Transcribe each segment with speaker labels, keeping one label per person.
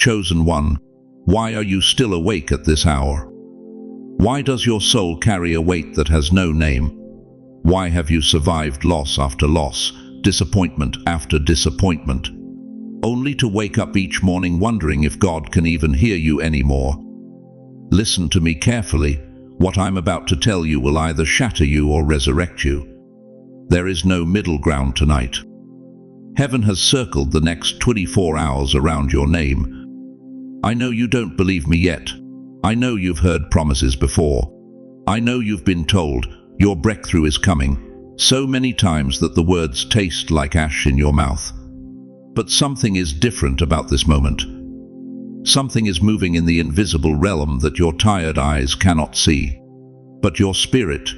Speaker 1: chosen one, why are you still awake at this hour? Why does your soul carry a weight that has no name? Why have you survived loss after loss, disappointment after disappointment, only to wake up each morning wondering if God can even hear you anymore? Listen to me carefully. What I'm about to tell you will either shatter you or resurrect you. There is no middle ground tonight. Heaven has circled the next 24 hours around your name. I know you don't believe me yet. I know you've heard promises before. I know you've been told your breakthrough is coming so many times that the words taste like ash in your mouth. But something is different about this moment. Something is moving in the invisible realm that your tired eyes cannot see. But your spirit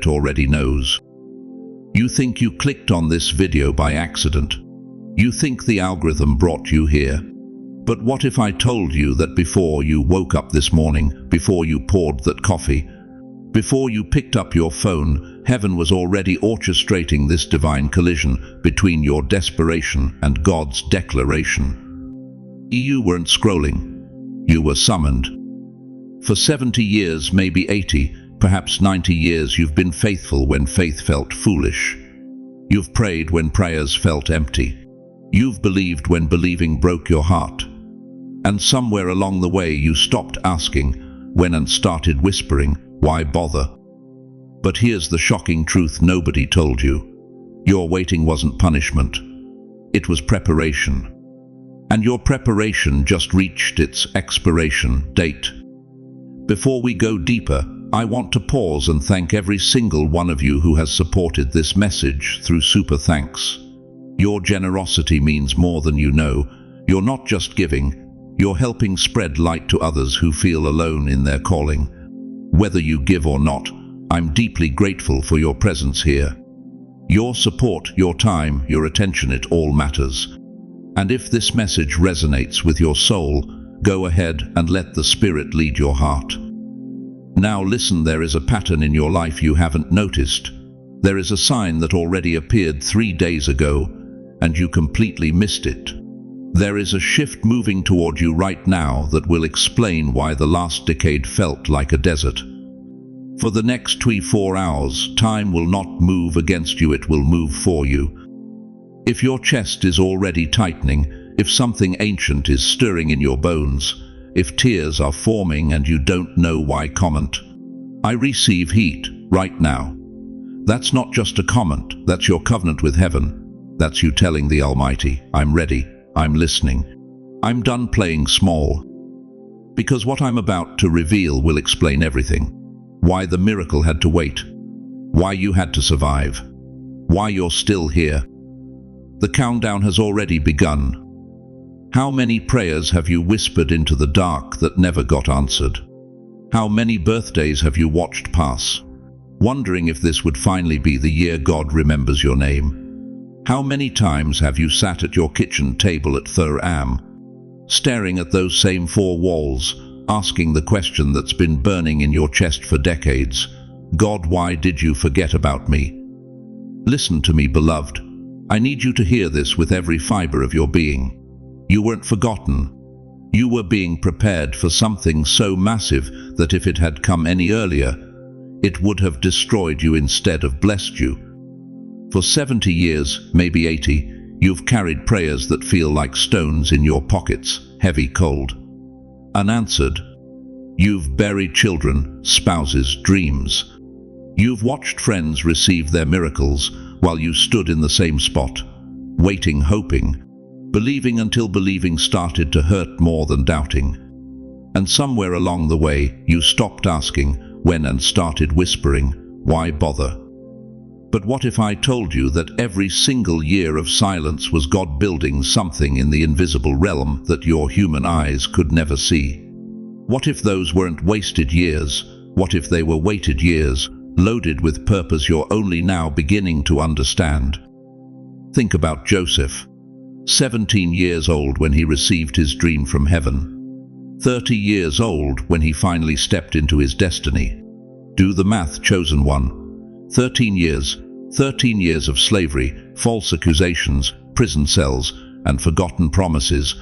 Speaker 1: already knows. You think you clicked on this video by accident. You think the algorithm brought you here. But what if I told you that before you woke up this morning, before you poured that coffee, before you picked up your phone, heaven was already orchestrating this divine collision between your desperation and God's declaration? You weren't scrolling. You were summoned. For 70 years, maybe 80, perhaps 90 years, you've been faithful when faith felt foolish. You've prayed when prayers felt empty. You've believed when believing broke your heart. And somewhere along the way you stopped asking when and started whispering, why bother? But here's the shocking truth nobody told you. Your waiting wasn't punishment. It was preparation. And your preparation just reached its expiration date. Before we go deeper, I want to pause and thank every single one of you who has supported this message through super thanks. Your generosity means more than you know. You're not just giving, you're helping spread light to others who feel alone in their calling. Whether you give or not, I'm deeply grateful for your presence here. Your support, your time, your attention, it all matters. And if this message resonates with your soul, go ahead and let the Spirit lead your heart. Now listen, there is a pattern in your life you haven't noticed. There is a sign that already appeared 3 days ago, and you completely missed it. There is a shift moving toward you right now that will explain why the last decade felt like a desert. For the next 24 hours, time will not move against you, it will move for you. If your chest is already tightening, if something ancient is stirring in your bones, if tears are forming and you don't know why, comment. I receive heat right now. That's not just a comment, that's your covenant with heaven. That's you telling the Almighty, I'm ready, I'm listening. I'm done playing small. Because what I'm about to reveal will explain everything. Why the miracle had to wait. Why you had to survive. Why you're still here. The countdown has already begun. How many prayers have you whispered into the dark that never got answered? How many birthdays have you watched pass, wondering if this would finally be the year God remembers your name? How many times have you sat at your kitchen table at 3 a.m., staring at those same 4 walls, asking the question that's been burning in your chest for decades, God, why did you forget about me? Listen to me, beloved. I need you to hear this with every fiber of your being. You weren't forgotten. You were being prepared for something so massive that if it had come any earlier, it would have destroyed you instead of blessed you. For 70 years, maybe 80, you've carried prayers that feel like stones in your pockets, heavy, cold, unanswered. You've buried children, spouses, dreams. You've watched friends receive their miracles while you stood in the same spot, waiting, hoping, believing until believing started to hurt more than doubting. And somewhere along the way, you stopped asking when and started whispering, why bother? But what if I told you that every single year of silence was God building something in the invisible realm that your human eyes could never see? What if those weren't wasted years? What if they were weighted years, loaded with purpose you're only now beginning to understand? Think about Joseph. 17 years old when he received his dream from heaven. 30 years old when he finally stepped into his destiny. Do the math, chosen one. 13 years of slavery, false accusations, prison cells, and forgotten promises.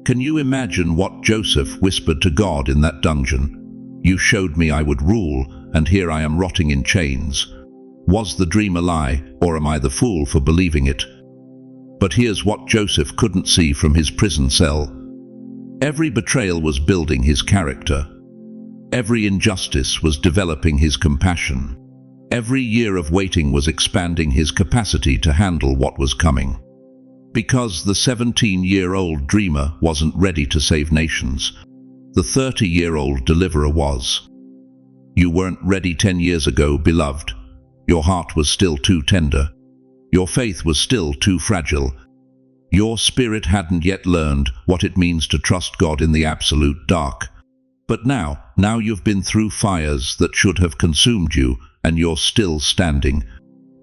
Speaker 1: Can you imagine what Joseph whispered to God in that dungeon? You showed me I would rule, and here I am rotting in chains. Was the dream a lie, or am I the fool for believing it? But here's what Joseph couldn't see from his prison cell. Every betrayal was building his character. Every injustice was developing his compassion. Every year of waiting was expanding his capacity to handle what was coming. Because the 17-year-old dreamer wasn't ready to save nations, the 30-year-old deliverer was. You weren't ready 10 years ago, beloved. Your heart was still too tender. Your faith was still too fragile. Your spirit hadn't yet learned what it means to trust God in the absolute dark. But now you've been through fires that should have consumed you, and you're still standing.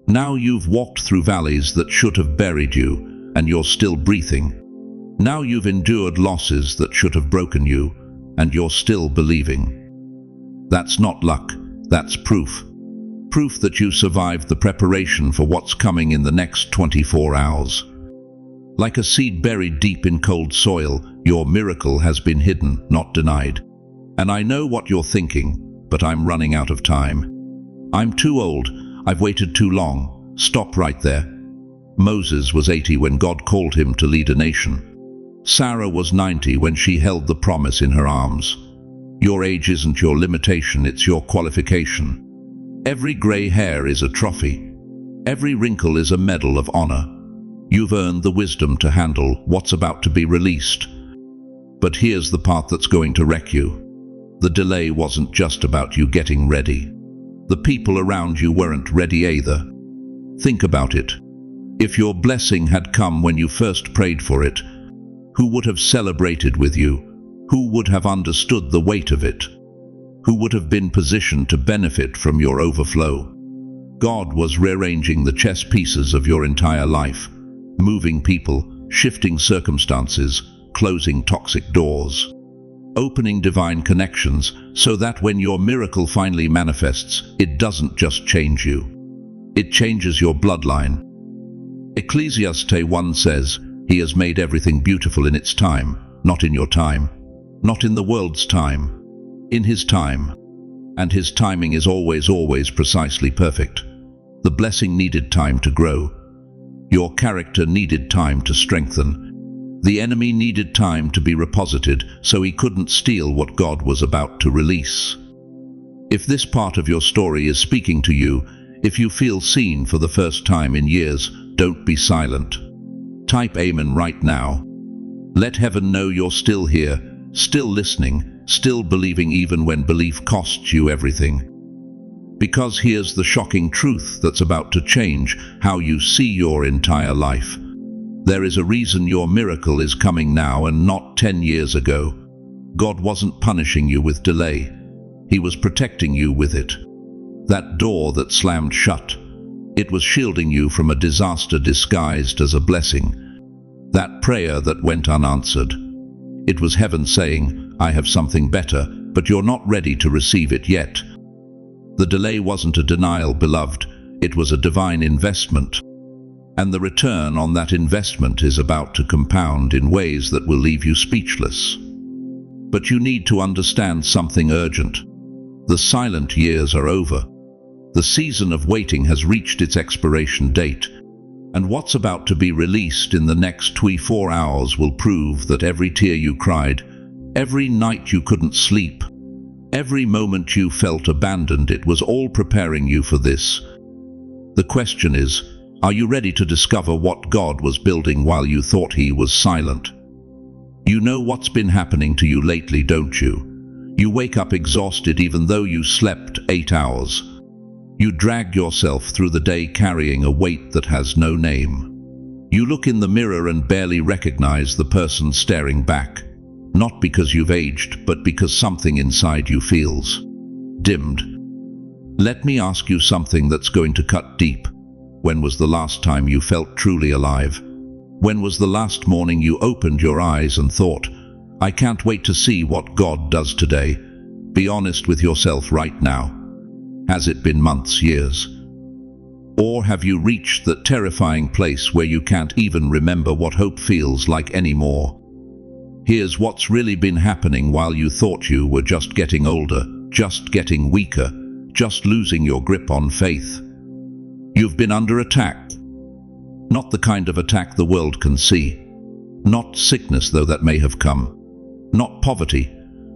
Speaker 1: Now you've walked through valleys that should have buried you, and you're still breathing. Now you've endured losses that should have broken you, and you're still believing. That's not luck, that's proof. Proof that you survived the preparation for what's coming in the next 24 hours. Like a seed buried deep in cold soil, your miracle has been hidden, not denied. And I know what you're thinking, but I'm running out of time. I'm too old, I've waited too long. Stop right there. Moses was 80 when God called him to lead a nation. Sarah was 90 when she held the promise in her arms. Your age isn't your limitation, it's your qualification. Every grey hair is a trophy. Every wrinkle is a medal of honor. You've earned the wisdom to handle what's about to be released. But here's the part that's going to wreck you. The delay wasn't just about you getting ready. The people around you weren't ready either. Think about it. If your blessing had come when you first prayed for it, who would have celebrated with you? Who would have understood the weight of it? Who would have been positioned to benefit from your overflow? God was rearranging the chess pieces of your entire life, moving people, shifting circumstances, closing toxic doors, opening divine connections so that when your miracle finally manifests, it doesn't just change you. It changes your bloodline. Ecclesiastes 1 says, He has made everything beautiful in its time, not in your time, not in the world's time, in His time. And His timing is always precisely perfect. The blessing needed time to grow. Your character needed time to strengthen. The enemy needed time to be reposited so he couldn't steal what God was about to release. If this part of your story is speaking to you, if you feel seen for the first time in years, don't be silent. Type Amen right now. Let heaven know you're still here, still listening, still believing even when belief costs you everything. Because here's the shocking truth that's about to change how you see your entire life. There is a reason your miracle is coming now and not 10 years ago. God wasn't punishing you with delay. He was protecting you with it. That door that slammed shut, it was shielding you from a disaster disguised as a blessing. That prayer that went unanswered, it was heaven saying, I have something better, but you're not ready to receive it yet. The delay wasn't a denial, beloved. It was a divine investment. And the return on that investment is about to compound in ways that will leave you speechless. But you need to understand something urgent. The silent years are over. The season of waiting has reached its expiration date. And what's about to be released in the next 24 hours will prove that every tear you cried, every night you couldn't sleep, every moment you felt abandoned, it was all preparing you for this. The question is, are you ready to discover what God was building while you thought He was silent? You know what's been happening to you lately, don't you? You wake up exhausted even though you slept 8 hours. You drag yourself through the day carrying a weight that has no name. You look in the mirror and barely recognize the person staring back, not because you've aged, but because something inside you feels dimmed. Let me ask you something that's going to cut deep. When was the last time you felt truly alive? When was the last morning you opened your eyes and thought, I can't wait to see what God does today? Be honest with yourself right now. Has it been months, years? Or have you reached that terrifying place where you can't even remember what hope feels like anymore? Here's what's really been happening while you thought you were just getting older, just getting weaker, just losing your grip on faith. You've been under attack. Not the kind of attack the world can see. Not sickness, though that may have come. Not poverty,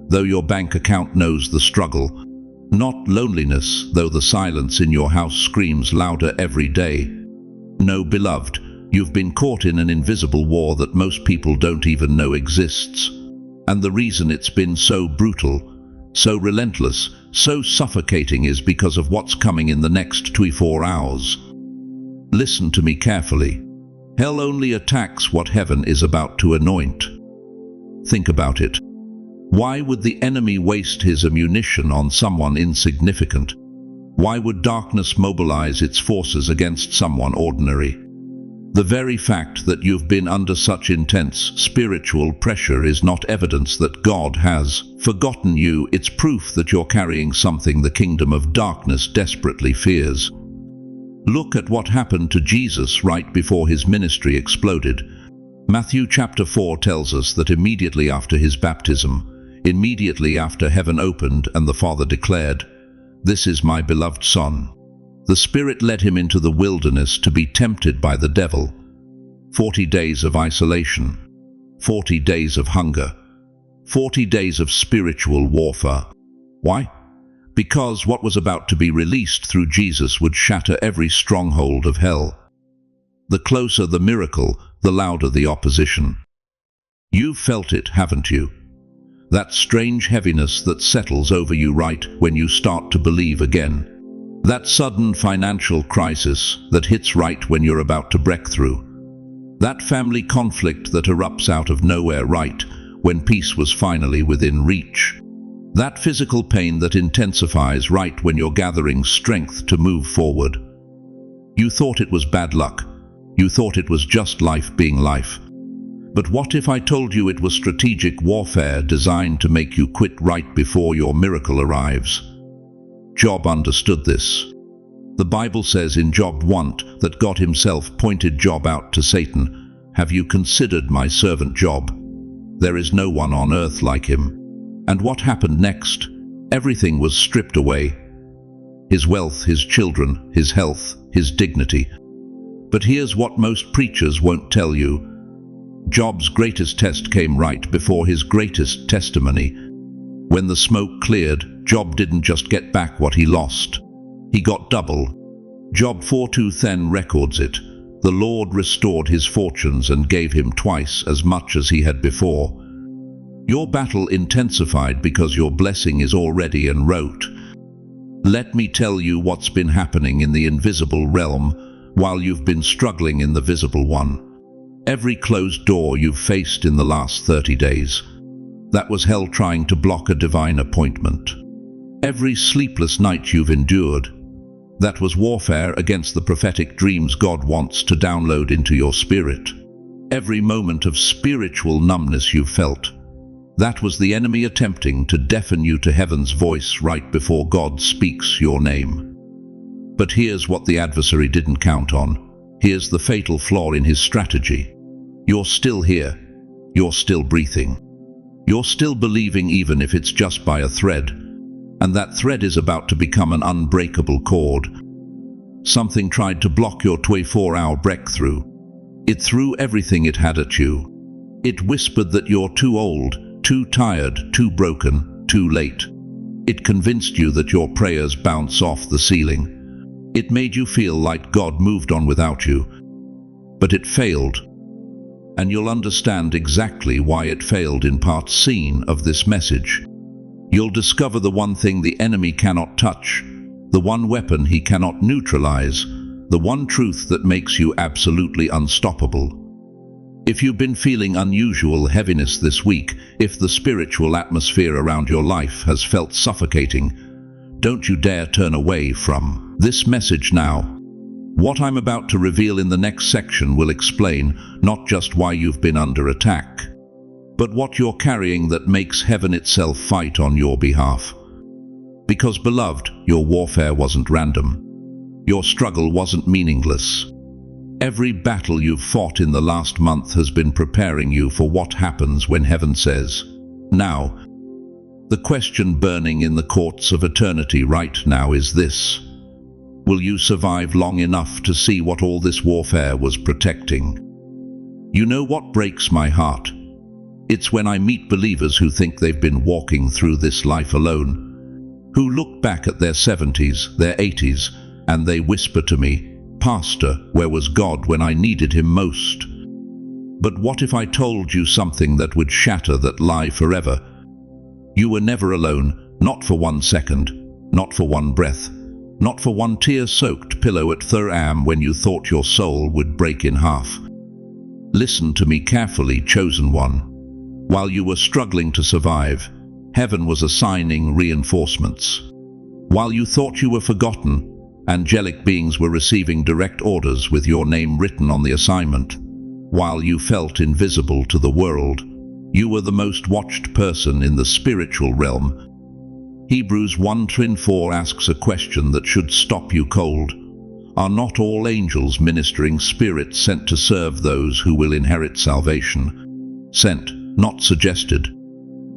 Speaker 1: though your bank account knows the struggle. Not loneliness, though the silence in your house screams louder every day. No, beloved, you've been caught in an invisible war that most people don't even know exists. And the reason it's been so brutal, so relentless, so suffocating is because of what's coming in the next 24 hours. Listen to me carefully. Hell only attacks what heaven is about to anoint. Think about it. Why would the enemy waste his ammunition on someone insignificant? Why would darkness mobilize its forces against someone ordinary? The very fact that you've been under such intense spiritual pressure is not evidence that God has forgotten you. It's proof that you're carrying something the kingdom of darkness desperately fears. Look at what happened to Jesus right before his ministry exploded. Matthew chapter 4 tells us that immediately after his baptism, immediately after heaven opened and the Father declared, "This is my beloved Son," the Spirit led him into the wilderness to be tempted by the devil. 40 days of isolation, 40 days of hunger, 40 days of spiritual warfare. Why? Because what was about to be released through Jesus would shatter every stronghold of hell. The closer the miracle, the louder the opposition. You've felt it, haven't you? That strange heaviness that settles over you right when you start to believe again. That sudden financial crisis that hits right when you're about to break through. That family conflict that erupts out of nowhere right when peace was finally within reach. That physical pain that intensifies right when you're gathering strength to move forward. You thought it was bad luck. You thought it was just life being life. But what if I told you it was strategic warfare designed to make you quit right before your miracle arrives? Job understood this. The Bible says in Job 1 that God himself pointed Job out to Satan. "Have you considered my servant Job? There is no one on earth like him." And what happened next? Everything was stripped away. His wealth, his children, his health, his dignity. But here's what most preachers won't tell you. Job's greatest test came right before his greatest testimony. When the smoke cleared, Job didn't just get back what he lost. He got double. Job 4:10 records it. The Lord restored his fortunes and gave him twice as much as he had before. Your battle intensified because your blessing is already en route. Let me tell you what's been happening in the invisible realm while you've been struggling in the visible one. Every closed door you've faced in the last 30 days, that was hell trying to block a divine appointment. Every sleepless night you've endured, that was warfare against the prophetic dreams God wants to download into your spirit. Every moment of spiritual numbness you felt, that was the enemy attempting to deafen you to heaven's voice right before God speaks your name. But here's what the adversary didn't count on. Here's the fatal flaw in his strategy. You're still here. You're still breathing. You're still believing even if it's just by a thread. And that thread is about to become an unbreakable cord. Something tried to block your 24-hour breakthrough. It threw everything it had at you. It whispered that you're too old, too tired, too broken, too late. It convinced you that your prayers bounce off the ceiling. It made you feel like God moved on without you. But it failed. And you'll understand exactly why it failed in part C of this message. You'll discover the one thing the enemy cannot touch, the one weapon he cannot neutralize, the one truth that makes you absolutely unstoppable. If you've been feeling unusual heaviness this week, if the spiritual atmosphere around your life has felt suffocating, don't you dare turn away from this message now. What I'm about to reveal in the next section will explain not just why you've been under attack, but what you're carrying that makes heaven itself fight on your behalf. Because, beloved, your warfare wasn't random. Your struggle wasn't meaningless. Every battle you've fought in the last month has been preparing you for what happens when heaven says, "Now." The question burning in the courts of eternity right now is this: will you survive long enough to see what all this warfare was protecting? You know what breaks my heart? It's when I meet believers who think they've been walking through this life alone, who look back at their 70s, their 80s, and they whisper to me, "Pastor, where was God when I needed him most?" But what if I told you something that would shatter that lie forever? You were never alone, not for 1 second, not for one breath, not for one tear-soaked pillow at 3 a.m. when you thought your soul would break in half. Listen to me carefully, chosen one. While you were struggling to survive, heaven was assigning reinforcements. While you thought you were forgotten, angelic beings were receiving direct orders with your name written on the assignment. While you felt invisible to the world, you were the most watched person in the spiritual realm. Hebrews 1:4 asks a question that should stop you cold. Are not all angels ministering spirits sent to serve those who will inherit salvation? Sent, not suggested.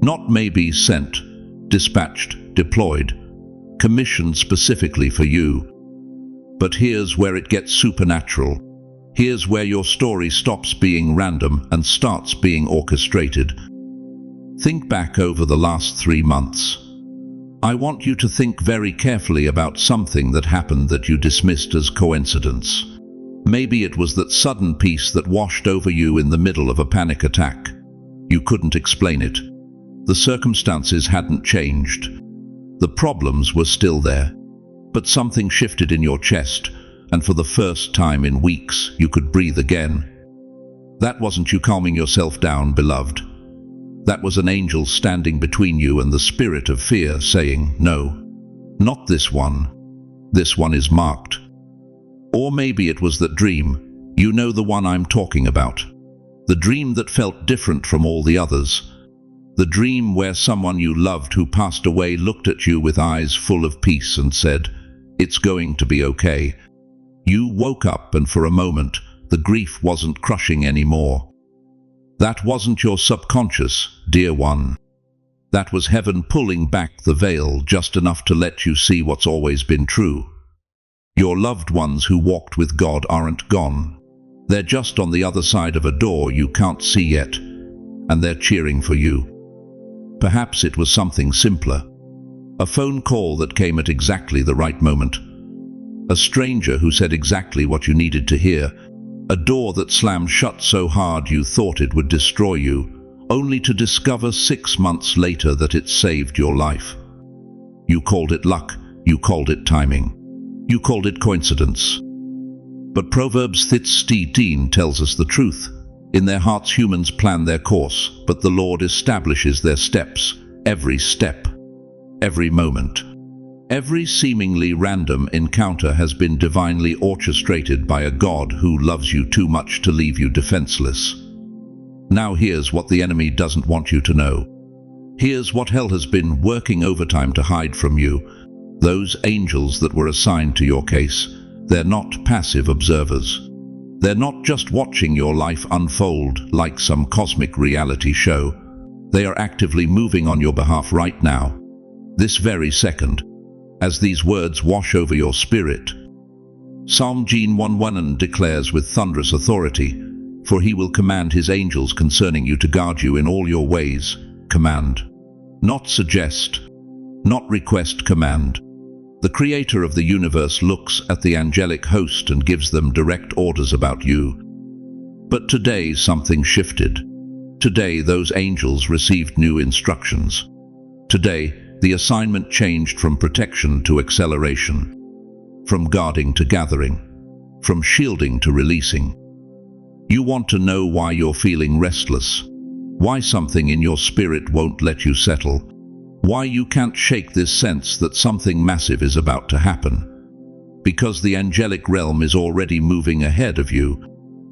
Speaker 1: Not maybe sent, dispatched, deployed, commissioned specifically for you. But here's where it gets supernatural. Here's where your story stops being random and starts being orchestrated. Think back over the last 3 months. I want you to think very carefully about something that happened that you dismissed as coincidence. Maybe it was that sudden peace that washed over you in the middle of a panic attack. You couldn't explain it. The circumstances hadn't changed. The problems were still there. But something shifted in your chest, and for the first time in weeks, you could breathe again. That wasn't you calming yourself down, beloved. That was an angel standing between you and the spirit of fear, saying, "No, not this one. This one is marked." Or maybe it was that dream. You know the one I'm talking about. The dream that felt different from all the others. The dream where someone you loved who passed away looked at you with eyes full of peace and said, "It's going to be okay." You woke up, and for a moment, the grief wasn't crushing anymore. That wasn't your subconscious, dear one. That was heaven pulling back the veil just enough to let you see what's always been true. Your loved ones who walked with God aren't gone. They're just on the other side of a door you can't see yet, and they're cheering for you. Perhaps it was something simpler. A phone call that came at exactly the right moment. A stranger who said exactly what you needed to hear. A door that slammed shut so hard you thought it would destroy you, only to discover 6 months later that it saved your life. You called it luck. You called it timing. You called it coincidence. But Proverbs 13 tells us the truth. In their hearts humans plan their course, but the Lord establishes their steps. Every step, every moment, every seemingly random encounter has been divinely orchestrated by a God who loves you too much to leave you defenseless. Now here's what the enemy doesn't want you to know. Here's what hell has been working overtime to hide from you. Those angels that were assigned to your case, they're not passive observers. They're not just watching your life unfold like some cosmic reality show. They are actively moving on your behalf right now, this very second, as these words wash over your spirit. Psalm 1:1 declares with thunderous authority, "For he will command his angels concerning you to guard you in all your ways." Command. Not suggest. Not request, command. The creator of the universe looks at the angelic host and gives them direct orders about you. But today something shifted. Today those angels received new instructions. Today the assignment changed from protection to acceleration, from guarding to gathering, from shielding to releasing. You want to know why you're feeling restless, why something in your spirit won't let you settle, why you can't shake this sense that something massive is about to happen. Because the angelic realm is already moving ahead of you,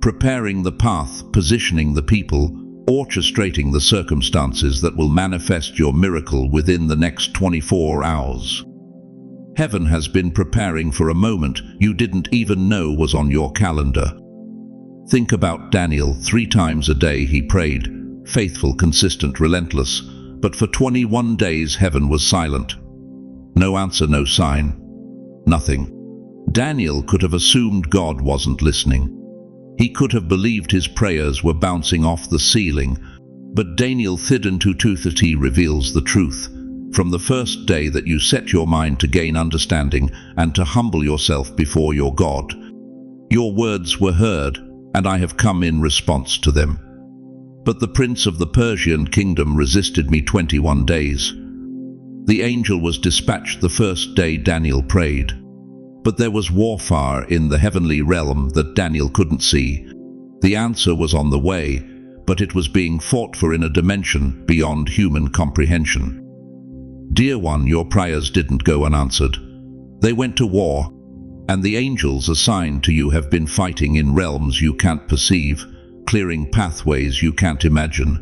Speaker 1: preparing the path, positioning the people, orchestrating the circumstances that will manifest your miracle within the next 24 hours. Heaven has been preparing for a moment you didn't even know was on your calendar. Think about Daniel. 3 times a day he prayed, faithful, consistent, relentless. But for 21 days heaven was silent. No answer, no sign, nothing. Daniel could have assumed God wasn't listening. He could have believed his prayers were bouncing off the ceiling. But Daniel 2:30 reveals the truth. From the first day that you set your mind to gain understanding and to humble yourself before your God, your words were heard, and I have come in response to them. But the prince of the Persian kingdom resisted me 21 days. The angel was dispatched the first day Daniel prayed. But there was warfare in the heavenly realm that Daniel couldn't see. The answer was on the way, but it was being fought for in a dimension beyond human comprehension. Dear one, your prayers didn't go unanswered. They went to war, and the angels assigned to you have been fighting in realms you can't perceive, clearing pathways you can't imagine,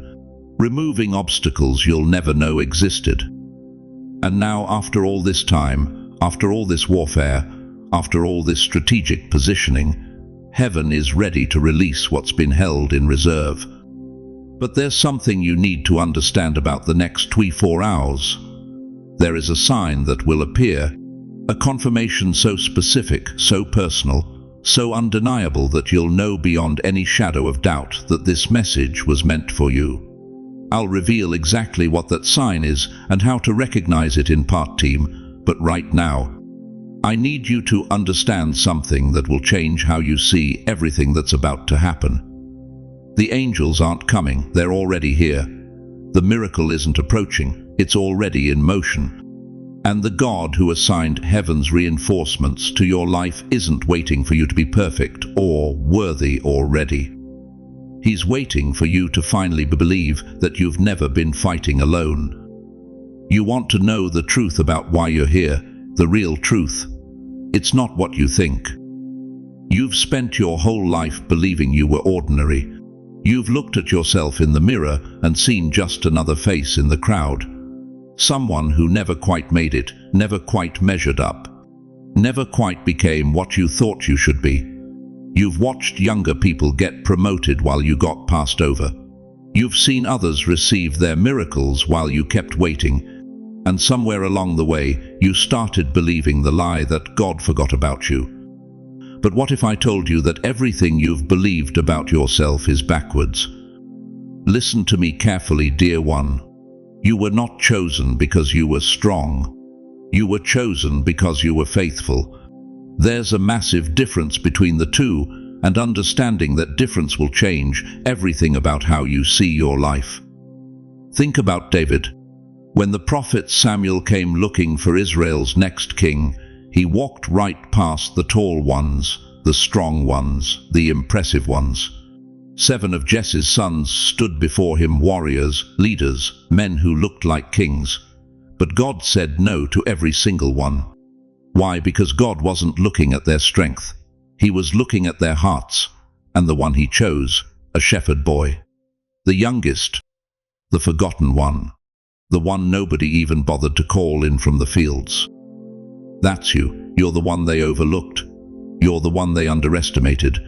Speaker 1: removing obstacles you'll never know existed. And now, after all this time, after all this warfare, after all this strategic positioning, heaven is ready to release what's been held in reserve. But there's something you need to understand about the next 24 hours. There is a sign that will appear, a confirmation so specific, so personal, so undeniable that you'll know beyond any shadow of doubt that this message was meant for you. I'll reveal exactly what that sign is and how to recognize it in part, team, but right now, I need you to understand something that will change how you see everything that's about to happen. The angels aren't coming, they're already here. The miracle isn't approaching, it's already in motion. And the God who assigned heaven's reinforcements to your life isn't waiting for you to be perfect or worthy or ready. He's waiting for you to finally believe that you've never been fighting alone. You want to know the truth about why you're here, the real truth. It's not what you think. You've spent your whole life believing you were ordinary. You've looked at yourself in the mirror and seen just another face in the crowd. Someone who never quite made it, never quite measured up, never quite became what you thought you should be. You've watched younger people get promoted while you got passed over. You've seen others receive their miracles while you kept waiting. And somewhere along the way, you started believing the lie that God forgot about you. But what if I told you that everything you've believed about yourself is backwards? Listen to me carefully, dear one. You were not chosen because you were strong. You were chosen because you were faithful. There's a massive difference between the two, and understanding that difference will change everything about how you see your life. Think about David. When the prophet Samuel came looking for Israel's next king, he walked right past the tall ones, the strong ones, the impressive ones. 7 of Jesse's sons stood before him, warriors, leaders, men who looked like kings. But God said no to every single one. Why? Because God wasn't looking at their strength. He was looking at their hearts, and the one he chose, a shepherd boy. The youngest, the forgotten one, the one nobody even bothered to call in from the fields. That's you. You're the one they overlooked. You're the one they underestimated.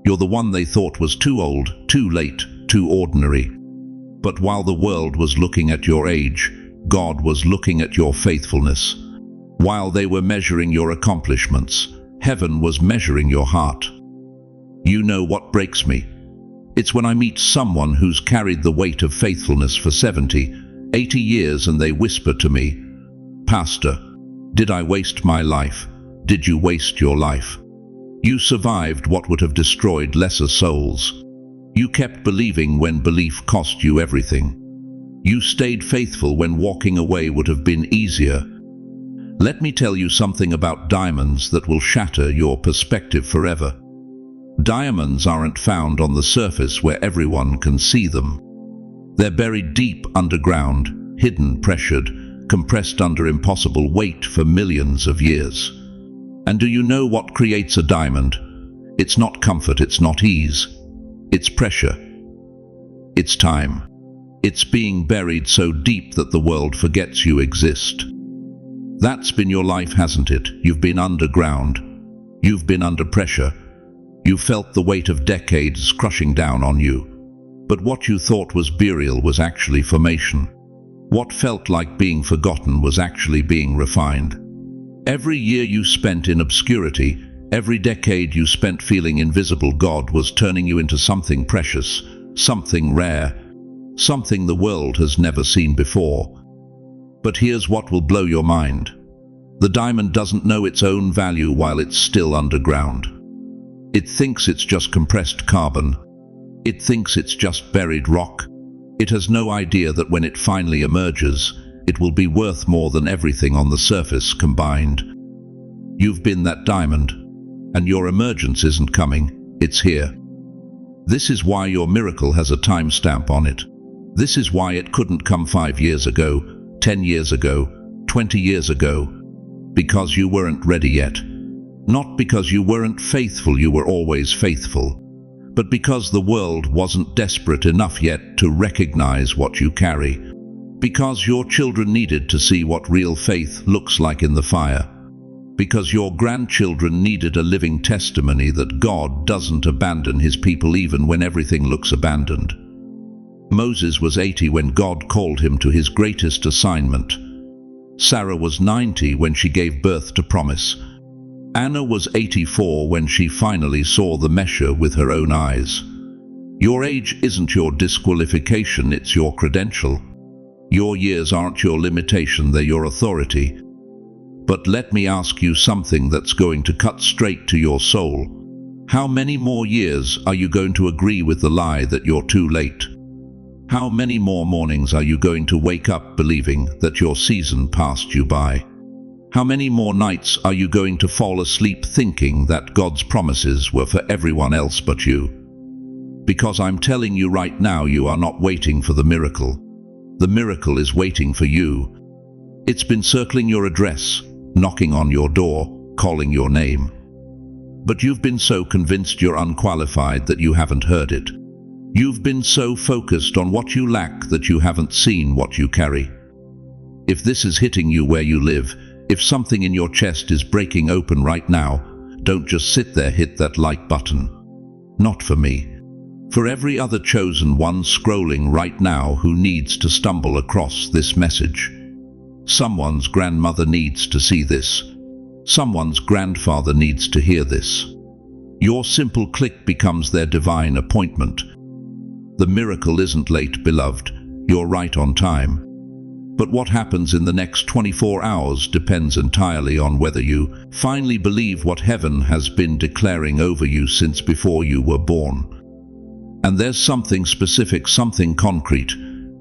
Speaker 1: You're the one they thought was too old, too late, too ordinary. But while the world was looking at your age, God was looking at your faithfulness. While they were measuring your accomplishments, heaven was measuring your heart. You know what breaks me? It's when I meet someone who's carried the weight of faithfulness for 70, 80 years and they whisper to me, "Pastor, did I waste my life? Did you waste your life? You survived what would have destroyed lesser souls. You kept believing when belief cost you everything. You stayed faithful when walking away would have been easier." Let me tell you something about diamonds that will shatter your perspective forever. Diamonds aren't found on the surface where everyone can see them. They're buried deep underground, hidden, pressured, compressed under impossible weight for millions of years. And do you know what creates a diamond? It's not comfort, it's not ease. It's pressure. It's time. It's being buried so deep that the world forgets you exist. That's been your life, hasn't it? You've been underground. You've been under pressure. You felt the weight of decades crushing down on you. But what you thought was burial was actually formation. What felt like being forgotten was actually being refined. Every year you spent in obscurity, every decade you spent feeling invisible, God was turning you into something precious, something rare, something the world has never seen before. But here's what will blow your mind. The diamond doesn't know its own value while it's still underground. It thinks it's just compressed carbon. It thinks it's just buried rock. It has no idea that when it finally emerges, it will be worth more than everything on the surface combined. You've been that diamond, and your emergence isn't coming, it's here. This is why your miracle has a timestamp on it. This is why it couldn't come 5 years ago, 10 years ago, 20 years ago. Because you weren't ready yet. Not because you weren't faithful, you were always faithful. But because the world wasn't desperate enough yet to recognize what you carry. Because your children needed to see what real faith looks like in the fire. Because your grandchildren needed a living testimony that God doesn't abandon his people even when everything looks abandoned. Moses was 80 when God called him to his greatest assignment. Sarah was 90 when she gave birth to promise. Anna was 84 when she finally saw the measure with her own eyes. Your age isn't your disqualification, it's your credential. Your years aren't your limitation, they're your authority. But let me ask you something that's going to cut straight to your soul. How many more years are you going to agree with the lie that you're too late? How many more mornings are you going to wake up believing that your season passed you by? How many more nights are you going to fall asleep thinking that God's promises were for everyone else but you? Because I'm telling you right now, you are not waiting for the miracle. The miracle is waiting for you. It's been circling your address, knocking on your door, calling your name. But you've been so convinced you're unqualified that you haven't heard it. You've been so focused on what you lack that you haven't seen what you carry. If this is hitting you where you live, if something in your chest is breaking open right now, don't just sit there, hit that like button. Not for me. For every other chosen one scrolling right now who needs to stumble across this message. Someone's grandmother needs to see this. Someone's grandfather needs to hear this. Your simple click becomes their divine appointment. The miracle isn't late, beloved. You're right on time. But what happens in the next 24 hours depends entirely on whether you finally believe what heaven has been declaring over you since before you were born. And there's something specific, something concrete,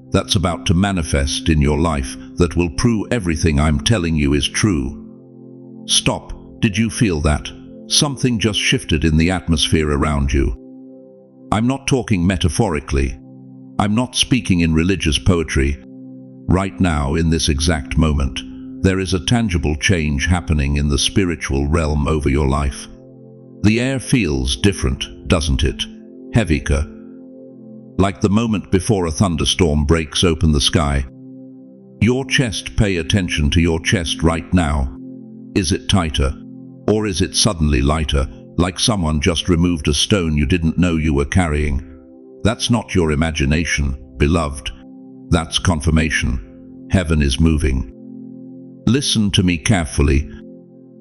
Speaker 1: that's about to manifest in your life that will prove everything I'm telling you is true. Stop. Did you feel that? Something just shifted in the atmosphere around you. I'm not talking metaphorically. I'm not speaking in religious poetry. Right now, in this exact moment, there is a tangible change happening in the spiritual realm over your life. The air feels different, doesn't it? Heavier. Like the moment before a thunderstorm breaks open the sky. Your chest, pay attention to your chest right now. Is it tighter? Or is it suddenly lighter, like someone just removed a stone you didn't know you were carrying? That's not your imagination, beloved. That's confirmation. Heaven is moving. Listen to me carefully.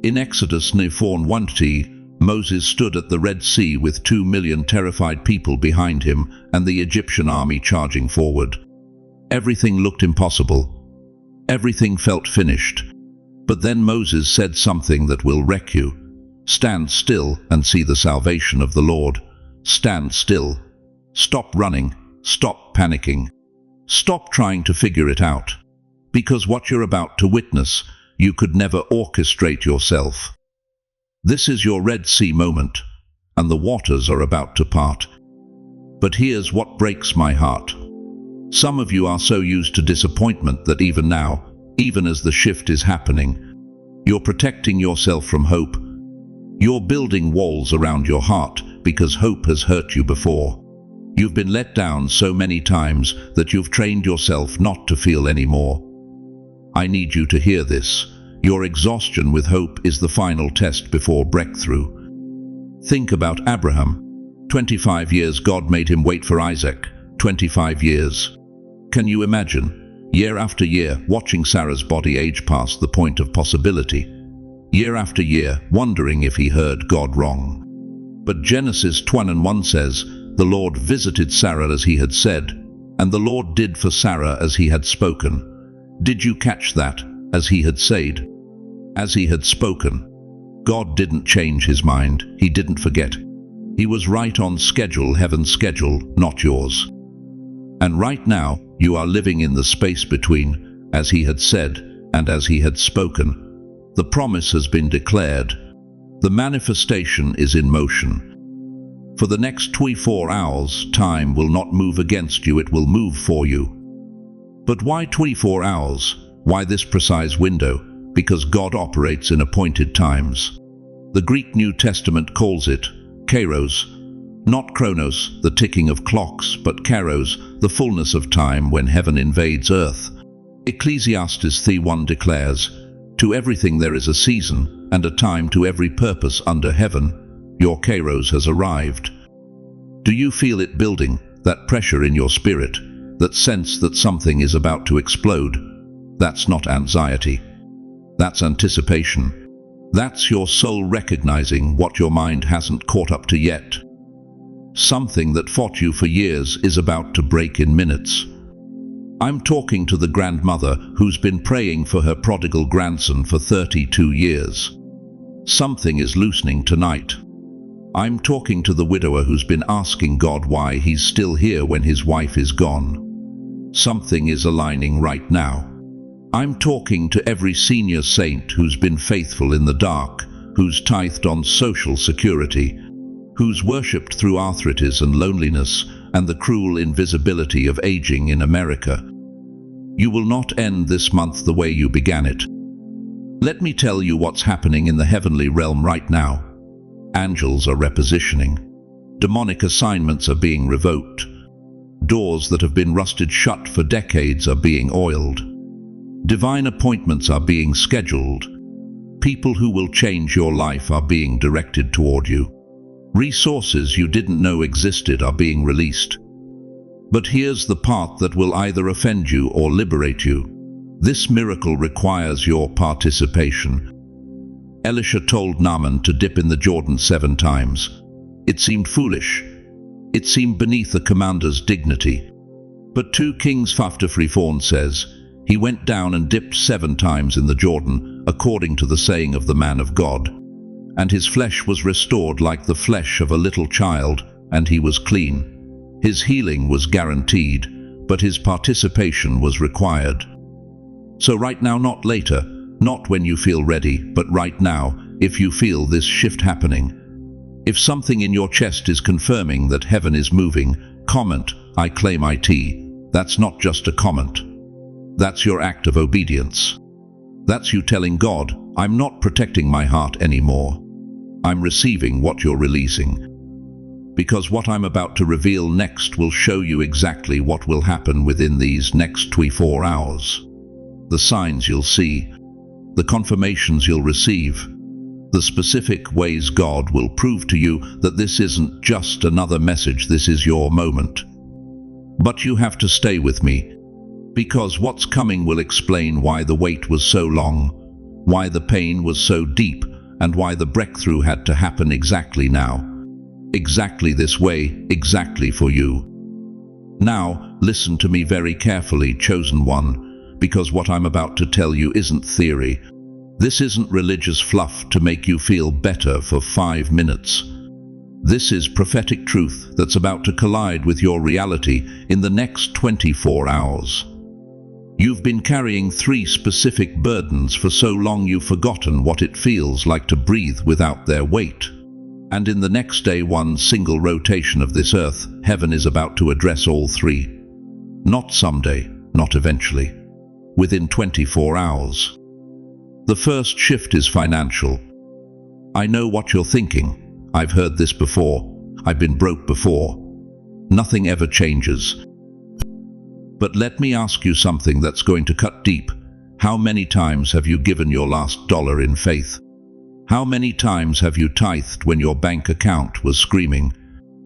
Speaker 1: In Exodus 4:1, Moses stood at the Red Sea with 2 million terrified people behind him and the Egyptian army charging forward. Everything looked impossible. Everything felt finished. But then Moses said something that will wreck you. Stand still and see the salvation of the Lord. Stand still. Stop running. Stop panicking. Stop trying to figure it out. Because what you're about to witness, you could never orchestrate yourself. This is your Red Sea moment, and the waters are about to part. But here's what breaks my heart. Some of you are so used to disappointment that even now, even as the shift is happening, you're protecting yourself from hope. You're building walls around your heart because hope has hurt you before. You've been let down so many times that you've trained yourself not to feel anymore. I need you to hear this. Your exhaustion with hope is the final test before breakthrough. Think about Abraham. 25 years God made him wait for Isaac. 25 years. Can you imagine, year after year, watching Sarah's body age past the point of possibility? Year after year, wondering if he heard God wrong. But Genesis 1:1 says, "The Lord visited Sarah as he had said, and the Lord did for Sarah as he had spoken." Did you catch that? As he had said. As he had spoken. God didn't change his mind. He didn't forget. He was right on schedule, heaven's schedule, not yours. And right now, you are living in the space between, as he had said, and as he had spoken. The promise has been declared. The manifestation is in motion. For the next 24 hours, time will not move against you, it will move for you. But why 24 hours? Why this precise window? Because God operates in appointed times. The Greek New Testament calls it kairos, not chronos, the ticking of clocks, but kairos, the fullness of time when heaven invades earth. Ecclesiastes 3:1 declares, "To everything there is a season, and a time to every purpose under heaven. Your kairos has arrived." Do you feel it building, that pressure in your spirit, that sense that something is about to explode? That's not anxiety. That's anticipation. That's your soul recognizing what your mind hasn't caught up to yet. Something that fought you for years is about to break in minutes. I'm talking to the grandmother who's been praying for her prodigal grandson for 32 years. Something is loosening tonight. I'm talking to the widower who's been asking God why he's still here when his wife is gone. Something is aligning right now. I'm talking to every senior saint who's been faithful in the dark, who's tithed on social security, who's worshipped through arthritis and loneliness and the cruel invisibility of aging in America. You will not end this month the way you began it. Let me tell you what's happening in the heavenly realm right now. Angels are repositioning. Demonic assignments are being revoked. Doors that have been rusted shut for decades are being oiled. Divine appointments are being scheduled. People who will change your life are being directed toward you. Resources you didn't know existed are being released. But here's the part that will either offend you or liberate you. This miracle requires your participation. Elisha told Naaman to dip in the Jordan 7 times. It seemed foolish. It seemed beneath the commander's dignity. But 2 Kings 5:4 says, "He went down and dipped 7 times in the Jordan, according to the saying of the man of God. And his flesh was restored like the flesh of a little child, and he was clean." His healing was guaranteed, but his participation was required. So right now, not later, not when you feel ready, but right now, if you feel this shift happening. If something in your chest is confirming that heaven is moving, comment, "I claim it." That's not just a comment. That's your act of obedience. That's you telling God, "I'm not protecting my heart anymore. I'm receiving what you're releasing." Because what I'm about to reveal next will show you exactly what will happen within these next 24 hours. The signs you'll see, the confirmations you'll receive, the specific ways God will prove to you that this isn't just another message, this is your moment. But you have to stay with me, because what's coming will explain why the wait was so long, why the pain was so deep, and why the breakthrough had to happen exactly now. Exactly this way, exactly for you. Now, listen to me very carefully, chosen one, because what I'm about to tell you isn't theory. This isn't religious fluff to make you feel better for 5 minutes. This is prophetic truth that's about to collide with your reality in the next 24 hours. You've been carrying 3 specific burdens for so long you've forgotten what it feels like to breathe without their weight. And in the next day, 1 single rotation of this earth, heaven is about to address all 3. Not someday, not eventually. Within 24 hours. The first shift is financial. I know what you're thinking. I've heard this before. I've been broke before. Nothing ever changes. But let me ask you something that's going to cut deep. How many times have you given your last dollar in faith? How many times have you tithed when your bank account was screaming?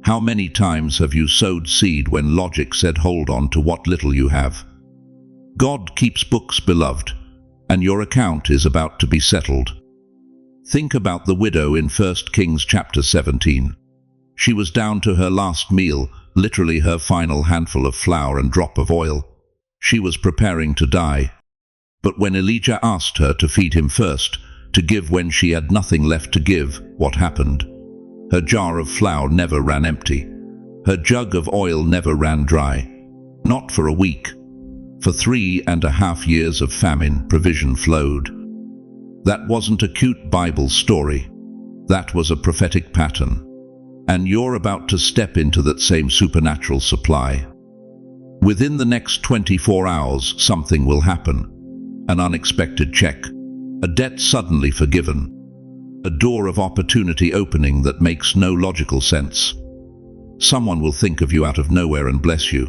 Speaker 1: How many times have you sowed seed when logic said hold on to what little you have? God keeps books, beloved, and your account is about to be settled. Think about the widow in 1 Kings chapter 17. She was down to her last meal, literally her final handful of flour and drop of oil. She was preparing to die. But when Elijah asked her to feed him first, to give when she had nothing left to give, what happened? Her jar of flour never ran empty. Her jug of oil never ran dry. Not for a week. For 3.5 years of famine, provision flowed. That wasn't a cute Bible story. That was a prophetic pattern. And you're about to step into that same supernatural supply. Within the next 24 hours, something will happen. An unexpected check. A debt suddenly forgiven. A door of opportunity opening that makes no logical sense. Someone will think of you out of nowhere and bless you.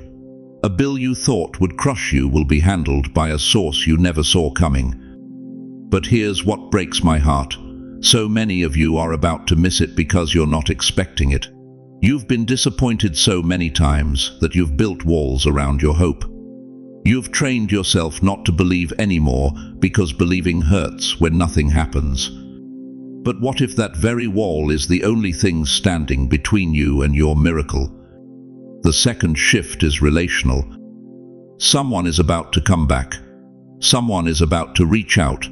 Speaker 1: A bill you thought would crush you will be handled by a source you never saw coming. But here's what breaks my heart. So many of you are about to miss it because you're not expecting it. You've been disappointed so many times that you've built walls around your hope. You've trained yourself not to believe anymore because believing hurts when nothing happens. But what if that very wall is the only thing standing between you and your miracle? The second shift is relational. Someone is about to come back. Someone is about to reach out.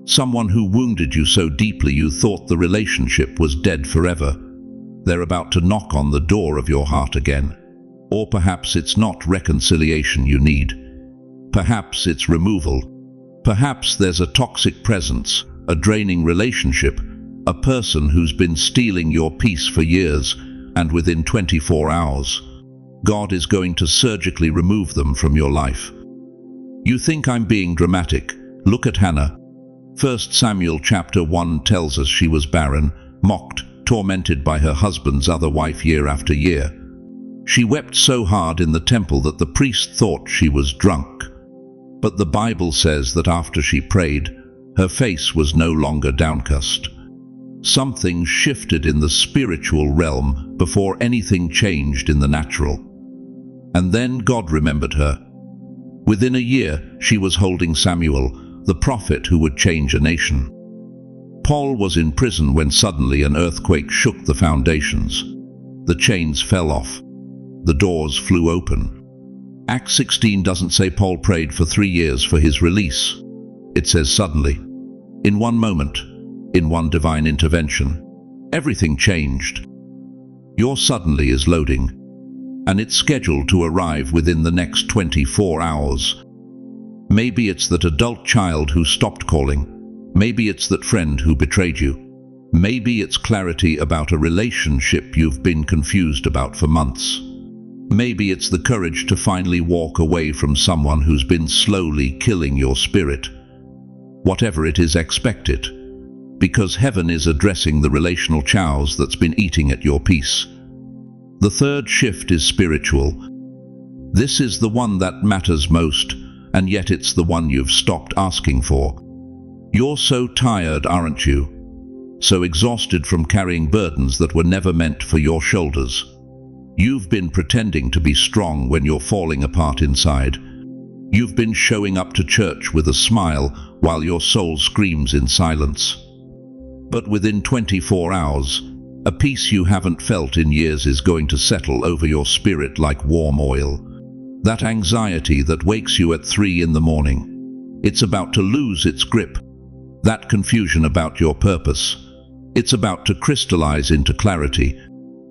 Speaker 1: Someone who wounded you so deeply you thought the relationship was dead forever. They're about to knock on the door of your heart again. Or perhaps it's not reconciliation you need. Perhaps it's removal. Perhaps there's a toxic presence, a draining relationship, a person who's been stealing your peace for years, and within 24 hours, God is going to surgically remove them from your life. You think I'm being dramatic? Look at Hannah. 1 Samuel chapter 1 tells us she was barren, mocked, tormented by her husband's other wife year after year. She wept so hard in the temple that the priest thought she was drunk. But the Bible says that after she prayed, her face was no longer downcast. Something shifted in the spiritual realm before anything changed in the natural. And then God remembered her. Within a year, she was holding Samuel, the prophet who would change a nation. Paul was in prison when suddenly an earthquake shook the foundations. The chains fell off. The doors flew open. Acts 16 doesn't say Paul prayed for 3 years for his release. It says suddenly, in one moment, in one divine intervention, everything changed. Your suddenly is loading, and it's scheduled to arrive within the next 24 hours. Maybe it's that adult child who stopped calling. Maybe it's that friend who betrayed you. Maybe it's clarity about a relationship you've been confused about for months. Maybe it's the courage to finally walk away from someone who's been slowly killing your spirit. Whatever it is, expect it, because heaven is addressing the relational chows that's been eating at your peace. The third shift is spiritual. This is the one that matters most, and yet it's the one you've stopped asking for. You're so tired, aren't you? So exhausted from carrying burdens that were never meant for your shoulders. You've been pretending to be strong when you're falling apart inside. You've been showing up to church with a smile while your soul screams in silence. But within 24 hours, a peace you haven't felt in years is going to settle over your spirit like warm oil. That anxiety that wakes you at 3 in the morning, it's about to lose its grip. That confusion about your purpose, it's about to crystallize into clarity.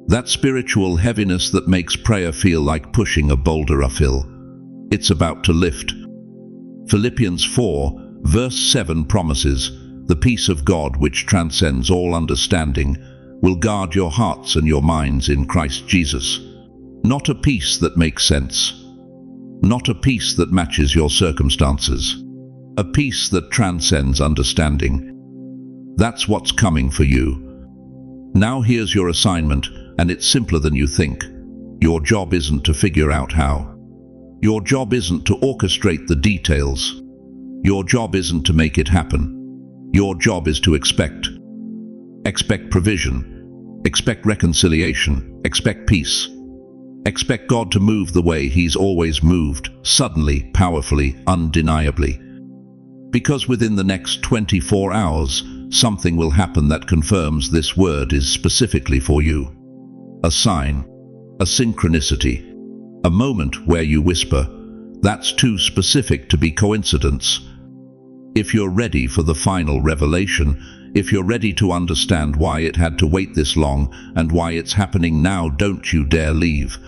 Speaker 1: That spiritual heaviness that makes prayer feel like pushing a boulder uphill, it's about to lift. Philippians 4, verse 7 promises, "The peace of God which transcends all understanding will guard your hearts and your minds in Christ Jesus." Not a peace that makes sense. Not a peace that matches your circumstances. A peace that transcends understanding. That's what's coming for you. Now here's your assignment, and it's simpler than you think. Your job isn't to figure out how. Your job isn't to orchestrate the details. Your job isn't to make it happen. Your job is to expect. Expect provision. Expect reconciliation. Expect peace. Expect God to move the way He's always moved, suddenly, powerfully, undeniably. Because within the next 24 hours, something will happen that confirms this word is specifically for you. A sign, a synchronicity, a moment where you whisper, "That's too specific to be coincidence." If you're ready for the final revelation, if you're ready to understand why it had to wait this long and why it's happening now, don't you dare leave.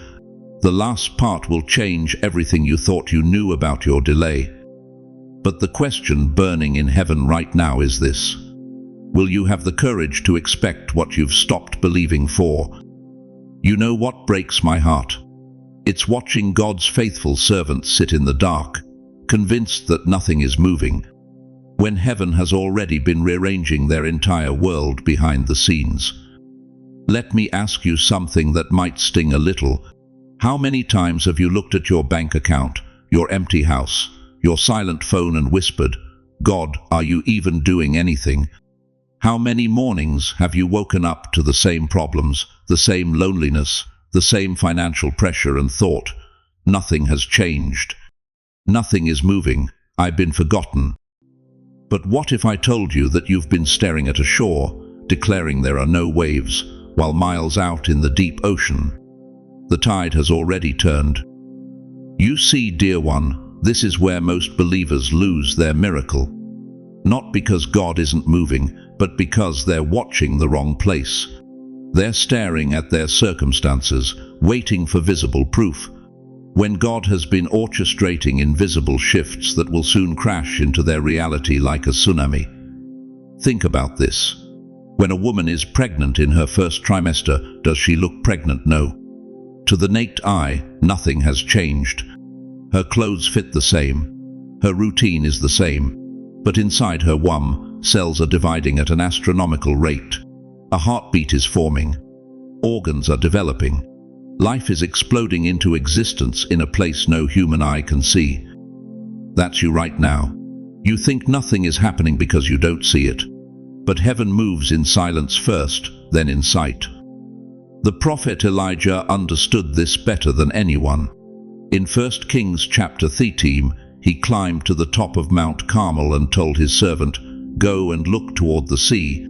Speaker 1: The last part will change everything you thought you knew about your delay. But the question burning in heaven right now is this: will you have the courage to expect what you've stopped believing for? You know what breaks my heart? It's watching God's faithful servants sit in the dark, convinced that nothing is moving, when heaven has already been rearranging their entire world behind the scenes. Let me ask you something that might sting a little. How many times have you looked at your bank account, your empty house, your silent phone and whispered, "God, are you even doing anything?" How many mornings have you woken up to the same problems, the same loneliness, the same financial pressure and thought, "Nothing has changed. Nothing is moving. I've been forgotten." But what if I told you that you've been staring at a shore, declaring there are no waves, while miles out in the deep ocean, the tide has already turned? You see, dear one, this is where most believers lose their miracle. Not because God isn't moving, but because they're watching the wrong place. They're staring at their circumstances, waiting for visible proof, when God has been orchestrating invisible shifts that will soon crash into their reality like a tsunami. Think about this. When a woman is pregnant in her first trimester, does she look pregnant? No. To the naked eye, nothing has changed. Her clothes fit the same. Her routine is the same. But inside her womb, cells are dividing at an astronomical rate. A heartbeat is forming. Organs are developing. Life is exploding into existence in a place no human eye can see. That's you right now. You think nothing is happening because you don't see it. But heaven moves in silence first, then in sight. The prophet Elijah understood this better than anyone. In 1 Kings chapter 13, he climbed to the top of Mount Carmel and told his servant, "Go and look toward the sea."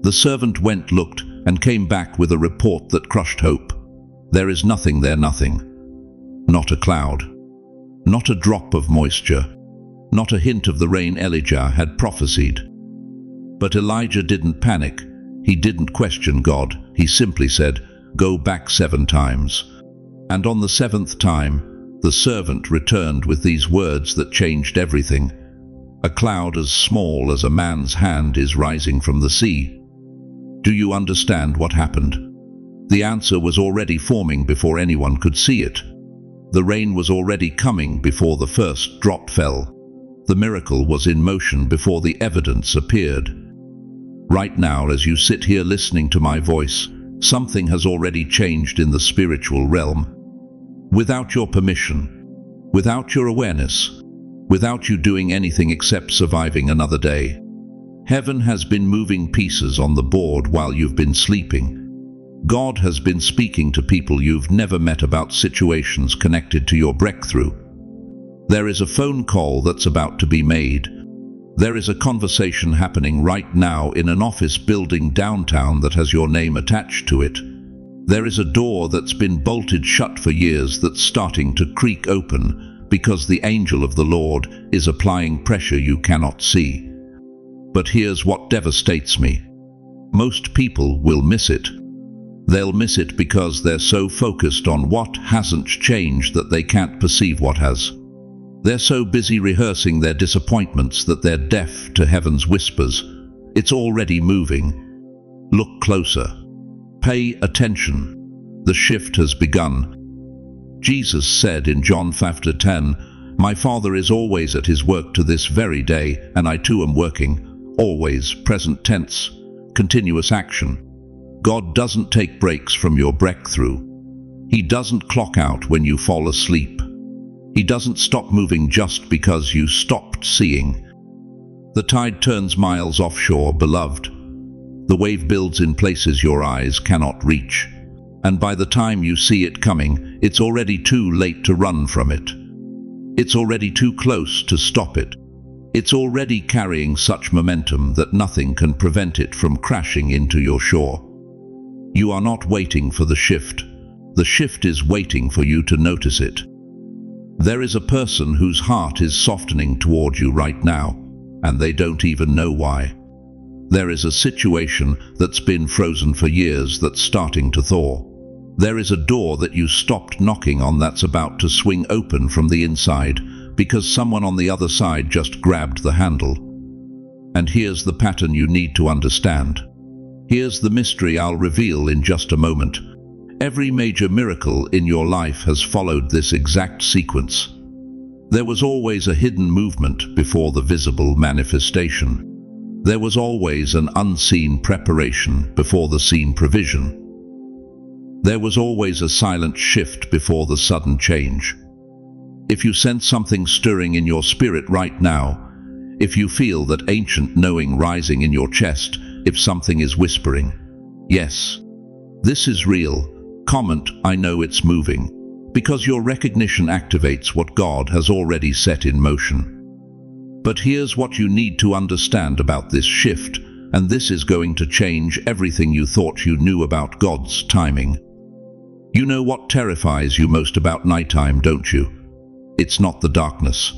Speaker 1: The servant went, looked, and came back with a report that crushed hope. There is nothing there, nothing. Not a cloud. Not a drop of moisture. Not a hint of the rain Elijah had prophesied. But Elijah didn't panic. He didn't question God. He simply said, "Go back 7 times. And on the 7th time, the servant returned with these words that changed everything. "A cloud as small as a man's hand is rising from the sea." Do you understand what happened? The answer was already forming before anyone could see it. The rain was already coming before the first drop fell. The miracle was in motion before the evidence appeared. Right now, as you sit here listening to my voice, something has already changed in the spiritual realm. Without your permission, without your awareness, without you doing anything except surviving another day. Heaven has been moving pieces on the board while you've been sleeping. God has been speaking to people you've never met about situations connected to your breakthrough. There is a phone call that's about to be made. There is a conversation happening right now in an office building downtown that has your name attached to it. There is a door that's been bolted shut for years that's starting to creak open because the angel of the Lord is applying pressure you cannot see. But here's what devastates me. Most people will miss it. They'll miss it because they're so focused on what hasn't changed that they can't perceive what has. They're so busy rehearsing their disappointments that they're deaf to heaven's whispers. It's already moving. Look closer. Pay attention. The shift has begun. Jesus said in John 5:10, "My Father is always at his work to this very day, and I too am working." Always, present tense, continuous action. God doesn't take breaks from your breakthrough. He doesn't clock out when you fall asleep. He doesn't stop moving just because you stopped seeing. The tide turns miles offshore, beloved. The wave builds in places your eyes cannot reach. And by the time you see it coming, it's already too late to run from it. It's already too close to stop it. It's already carrying such momentum that nothing can prevent it from crashing into your shore. You are not waiting for the shift. The shift is waiting for you to notice it. There is a person whose heart is softening toward you right now, and they don't even know why. There is a situation that's been frozen for years that's starting to thaw. There is a door that you stopped knocking on that's about to swing open from the inside because someone on the other side just grabbed the handle. And here's the pattern you need to understand. Here's the mystery I'll reveal in just a moment. Every major miracle in your life has followed this exact sequence. There was always a hidden movement before the visible manifestation. There was always an unseen preparation before the seen provision. There was always a silent shift before the sudden change. If you sense something stirring in your spirit right now, if you feel that ancient knowing rising in your chest, if something is whispering, "Yes, this is real," comment, "I know it's moving," because your recognition activates what God has already set in motion. But here's what you need to understand about this shift, and this is going to change everything you thought you knew about God's timing. You know what terrifies you most about nighttime, don't you? It's not the darkness.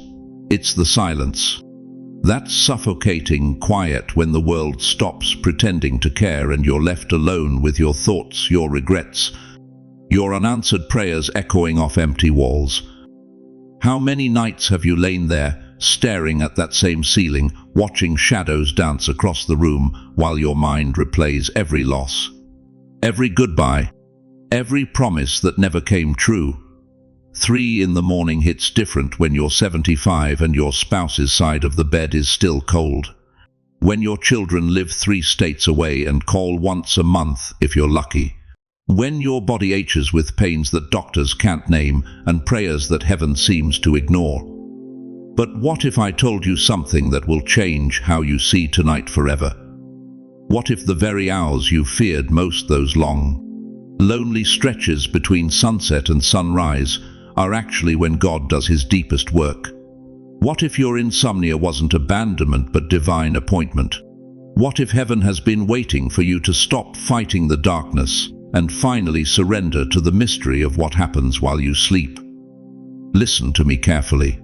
Speaker 1: It's the silence. That suffocating quiet when the world stops pretending to care and you're left alone with your thoughts, your regrets, your unanswered prayers echoing off empty walls. How many nights have you lain there, staring at that same ceiling, watching shadows dance across the room while your mind replays every loss, every goodbye, every promise that never came true? 3 in the morning hits different when you're 75 and your spouse's side of the bed is still cold. When your children live 3 states away and call once a month if you're lucky. When your body aches with pains that doctors can't name and prayers that heaven seems to ignore. But what if I told you something that will change how you see tonight forever? What if the very hours you feared most, those long, lonely stretches between sunset and sunrise, are actually when God does his deepest work? What if your insomnia wasn't abandonment but divine appointment? What if heaven has been waiting for you to stop fighting the darkness and finally surrender to the mystery of what happens while you sleep? Listen to me carefully.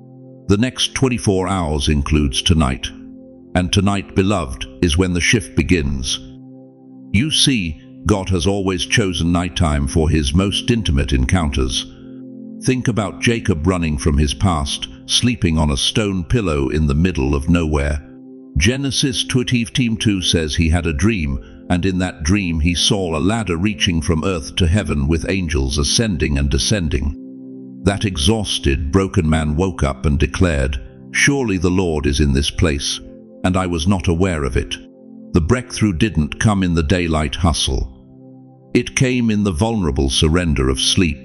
Speaker 1: The next 24 hours includes tonight. And tonight, beloved, is when the shift begins. You see, God has always chosen nighttime for his most intimate encounters. Think about Jacob running from his past, sleeping on a stone pillow in the middle of nowhere. Genesis 22 says he had a dream, and in that dream he saw a ladder reaching from earth to heaven with angels ascending and descending. That exhausted, broken man woke up and declared, "Surely the Lord is in this place, and I was not aware of it." The breakthrough didn't come in the daylight hustle. It came in the vulnerable surrender of sleep.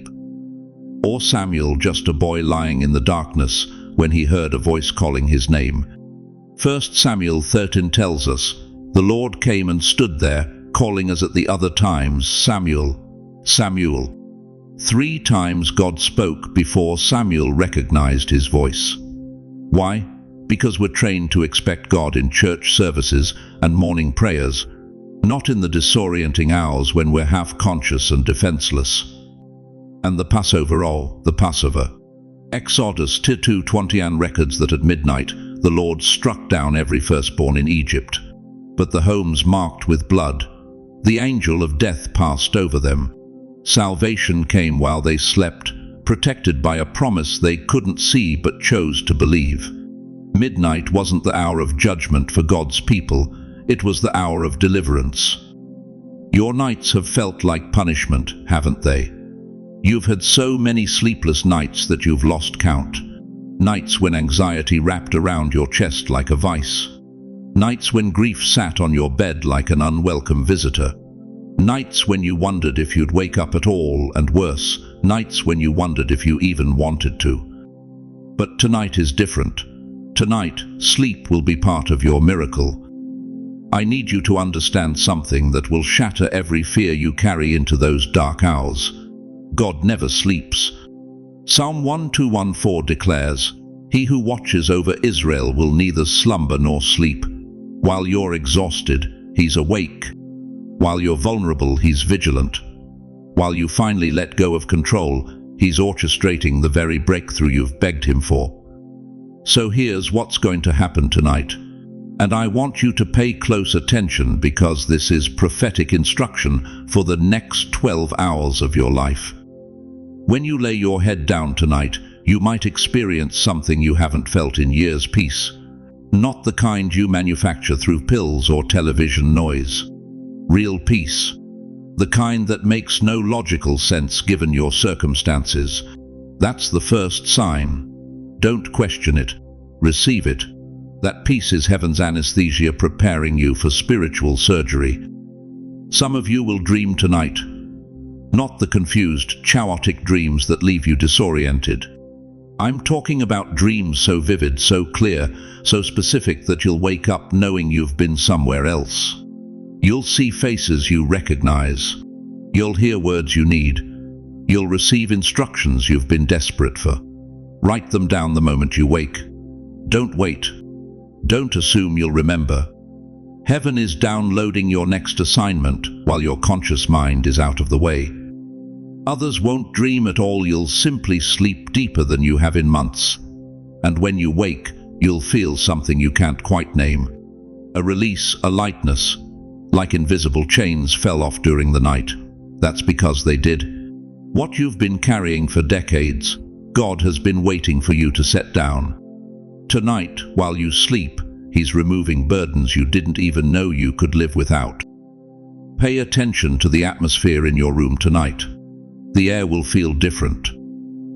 Speaker 1: Or Samuel, just a boy lying in the darkness when he heard a voice calling his name. 1 Samuel 13 tells us, "The Lord came and stood there, calling us at the other times, 'Samuel, Samuel.'" 3 times God spoke before Samuel recognized his voice. Why? Because we're trained to expect God in church services and morning prayers, not in the disorienting hours when we're half-conscious and defenseless. And the Passover. Exodus 2:20 records that at midnight the Lord struck down every firstborn in Egypt. But the homes marked with blood, the angel of death passed over them. Salvation came while they slept, protected by a promise they couldn't see but chose to believe. Midnight wasn't the hour of judgment for God's people, it was the hour of deliverance. Your nights have felt like punishment, haven't they? You've had so many sleepless nights that you've lost count. Nights when anxiety wrapped around your chest like a vice. Nights when grief sat on your bed like an unwelcome visitor. Nights when you wondered if you'd wake up at all, and worse, nights when you wondered if you even wanted to. But tonight is different. Tonight, sleep will be part of your miracle. I need you to understand something that will shatter every fear you carry into those dark hours. God never sleeps. Psalm 1214 declares, "He who watches over Israel will neither slumber nor sleep." While you're exhausted, he's awake. While you're vulnerable, he's vigilant. While you finally let go of control, he's orchestrating the very breakthrough you've begged him for. So here's what's going to happen tonight. And I want you to pay close attention, because this is prophetic instruction for the next 12 hours of your life. When you lay your head down tonight, you might experience something you haven't felt in years. Peace. Not the kind you manufacture through pills or television noise. Real peace. The kind that makes no logical sense given your circumstances. That's the first sign. Don't question it. Receive it. That peace is heaven's anesthesia preparing you for spiritual surgery. Some of you will dream tonight. Not the confused, chaotic dreams that leave you disoriented. I'm talking about dreams so vivid, so clear, so specific that you'll wake up knowing you've been somewhere else. You'll see faces you recognize. You'll hear words you need. You'll receive instructions you've been desperate for. Write them down the moment you wake. Don't wait. Don't assume you'll remember. Heaven is downloading your next assignment while your conscious mind is out of the way. Others won't dream at all. You'll simply sleep deeper than you have in months. And when you wake, you'll feel something you can't quite name. A release, a lightness, like invisible chains fell off during the night. That's because they did. What you've been carrying for decades, God has been waiting for you to set down. Tonight, while you sleep, he's removing burdens you didn't even know you could live without. Pay attention to the atmosphere in your room tonight. The air will feel different.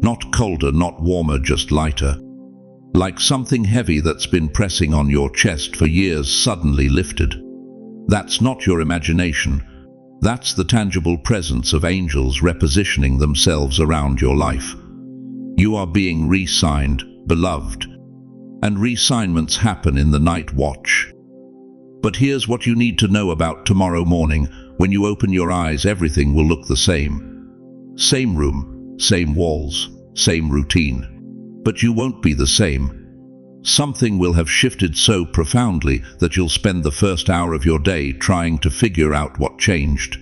Speaker 1: Not colder, not warmer, just lighter. Like something heavy that's been pressing on your chest for years suddenly lifted. That's not your imagination. That's the tangible presence of angels repositioning themselves around your life. You are being re-signed, beloved. And re-signments happen in the night watch. But here's what you need to know about tomorrow morning. When you open your eyes, everything will look the same. Same room, same walls, same routine. But you won't be the same. Something will have shifted so profoundly that you'll spend the first hour of your day trying to figure out what changed.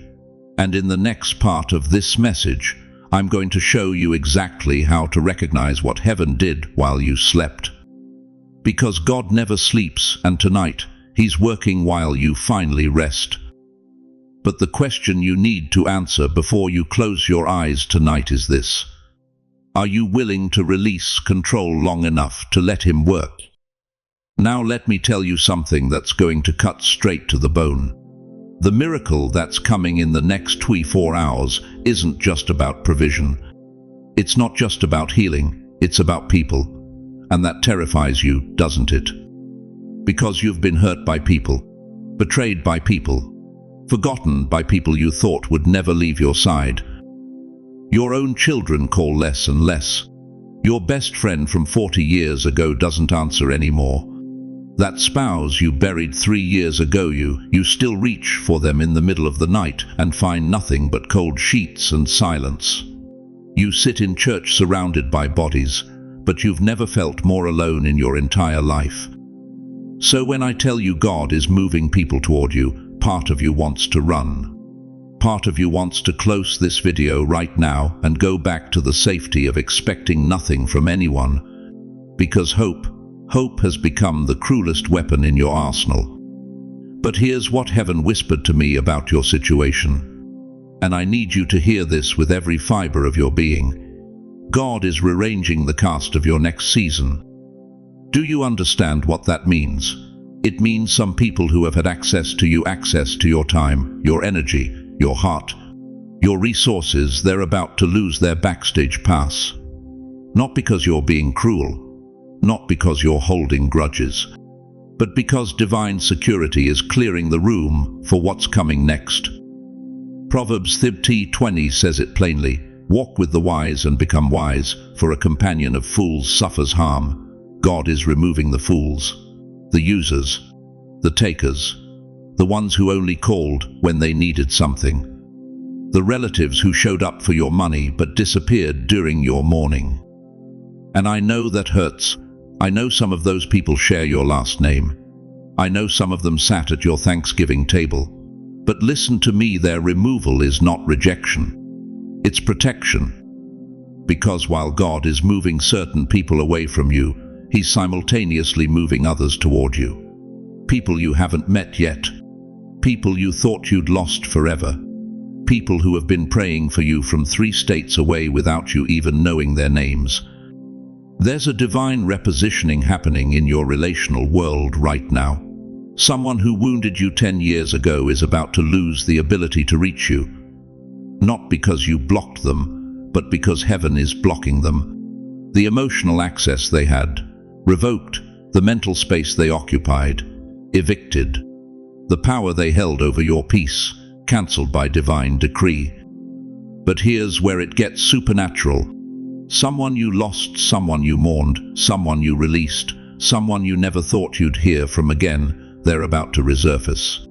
Speaker 1: And in the next part of this message, I'm going to show you exactly how to recognize what heaven did while you slept. Because God never sleeps, and tonight, he's working while you finally rest. But the question you need to answer before you close your eyes tonight is this. Are you willing to release control long enough to let him work? Now let me tell you something that's going to cut straight to the bone. The miracle that's coming in the next 24 hours isn't just about provision. It's not just about healing, it's about people. And that terrifies you, doesn't it? Because you've been hurt by people, betrayed by people, forgotten by people you thought would never leave your side. Your own children call less and less. Your best friend from 40 years ago doesn't answer anymore. That spouse you buried 3 years ago, you still reach for them in the middle of the night and find nothing but cold sheets and silence. You sit in church surrounded by bodies, but you've never felt more alone in your entire life. So when I tell you God is moving people toward you, part of you wants to run. Part of you wants to close this video right now and go back to the safety of expecting nothing from anyone. Because hope has become the cruelest weapon in your arsenal. But here's what heaven whispered to me about your situation. And I need you to hear this with every fiber of your being. God is rearranging the cast of your next season. Do you understand what that means? It means some people who have had access to your time, your energy, your heart, your resources, they're about to lose their backstage pass. Not because you're being cruel, not because you're holding grudges, but because divine security is clearing the room for what's coming next. Proverbs 30:20 says it plainly. Walk with the wise and become wise, for a companion of fools suffers harm. God is removing the fools, the users, the takers, the ones who only called when they needed something, the relatives who showed up for your money but disappeared during your mourning. And I know that hurts. I know some of those people share your last name. I know some of them sat at your Thanksgiving table. But listen to me, their removal is not rejection. It's protection. Because while God is moving certain people away from you, He's simultaneously moving others toward you. People you haven't met yet. People you thought you'd lost forever. People who have been praying for you from 3 states away without you even knowing their names. There's a divine repositioning happening in your relational world right now. Someone who wounded you 10 years ago is about to lose the ability to reach you. Not because you blocked them, but because heaven is blocking them. The emotional access they had, revoked, the mental space they occupied, evicted. The power they held over your peace, cancelled by divine decree. But here's where it gets supernatural. Someone you lost, someone you mourned, someone you released, someone you never thought you'd hear from again, they're about to resurface.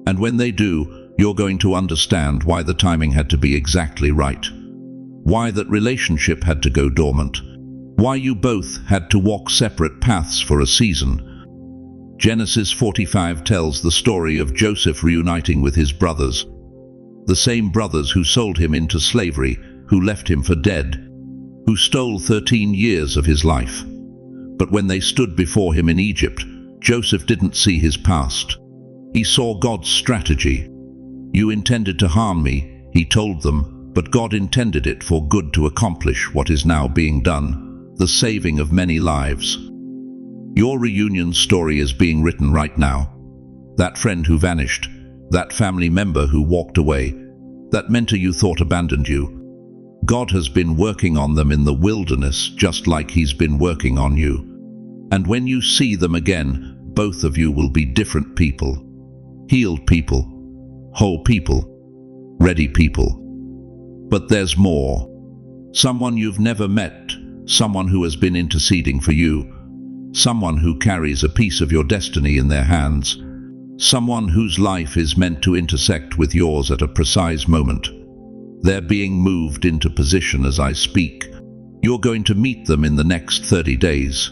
Speaker 1: And when they do, you're going to understand why the timing had to be exactly right. Why that relationship had to go dormant. Why you both had to walk separate paths for a season. Genesis 45 tells the story of Joseph reuniting with his brothers. The same brothers who sold him into slavery, who left him for dead, who stole 13 years of his life. But when they stood before him in Egypt, Joseph didn't see his past. He saw God's strategy. You intended to harm me, he told them, but God intended it for good to accomplish what is now being done, the saving of many lives. Your reunion story is being written right now. That friend who vanished, that family member who walked away, that mentor you thought abandoned you, God has been working on them in the wilderness just like He's been working on you. And when you see them again, both of you will be different people. Healed people, whole people, ready people. But there's more. Someone you've never met, someone who has been interceding for you, someone who carries a piece of your destiny in their hands, someone whose life is meant to intersect with yours at a precise moment. They're being moved into position as I speak. You're going to meet them in the next 30 days.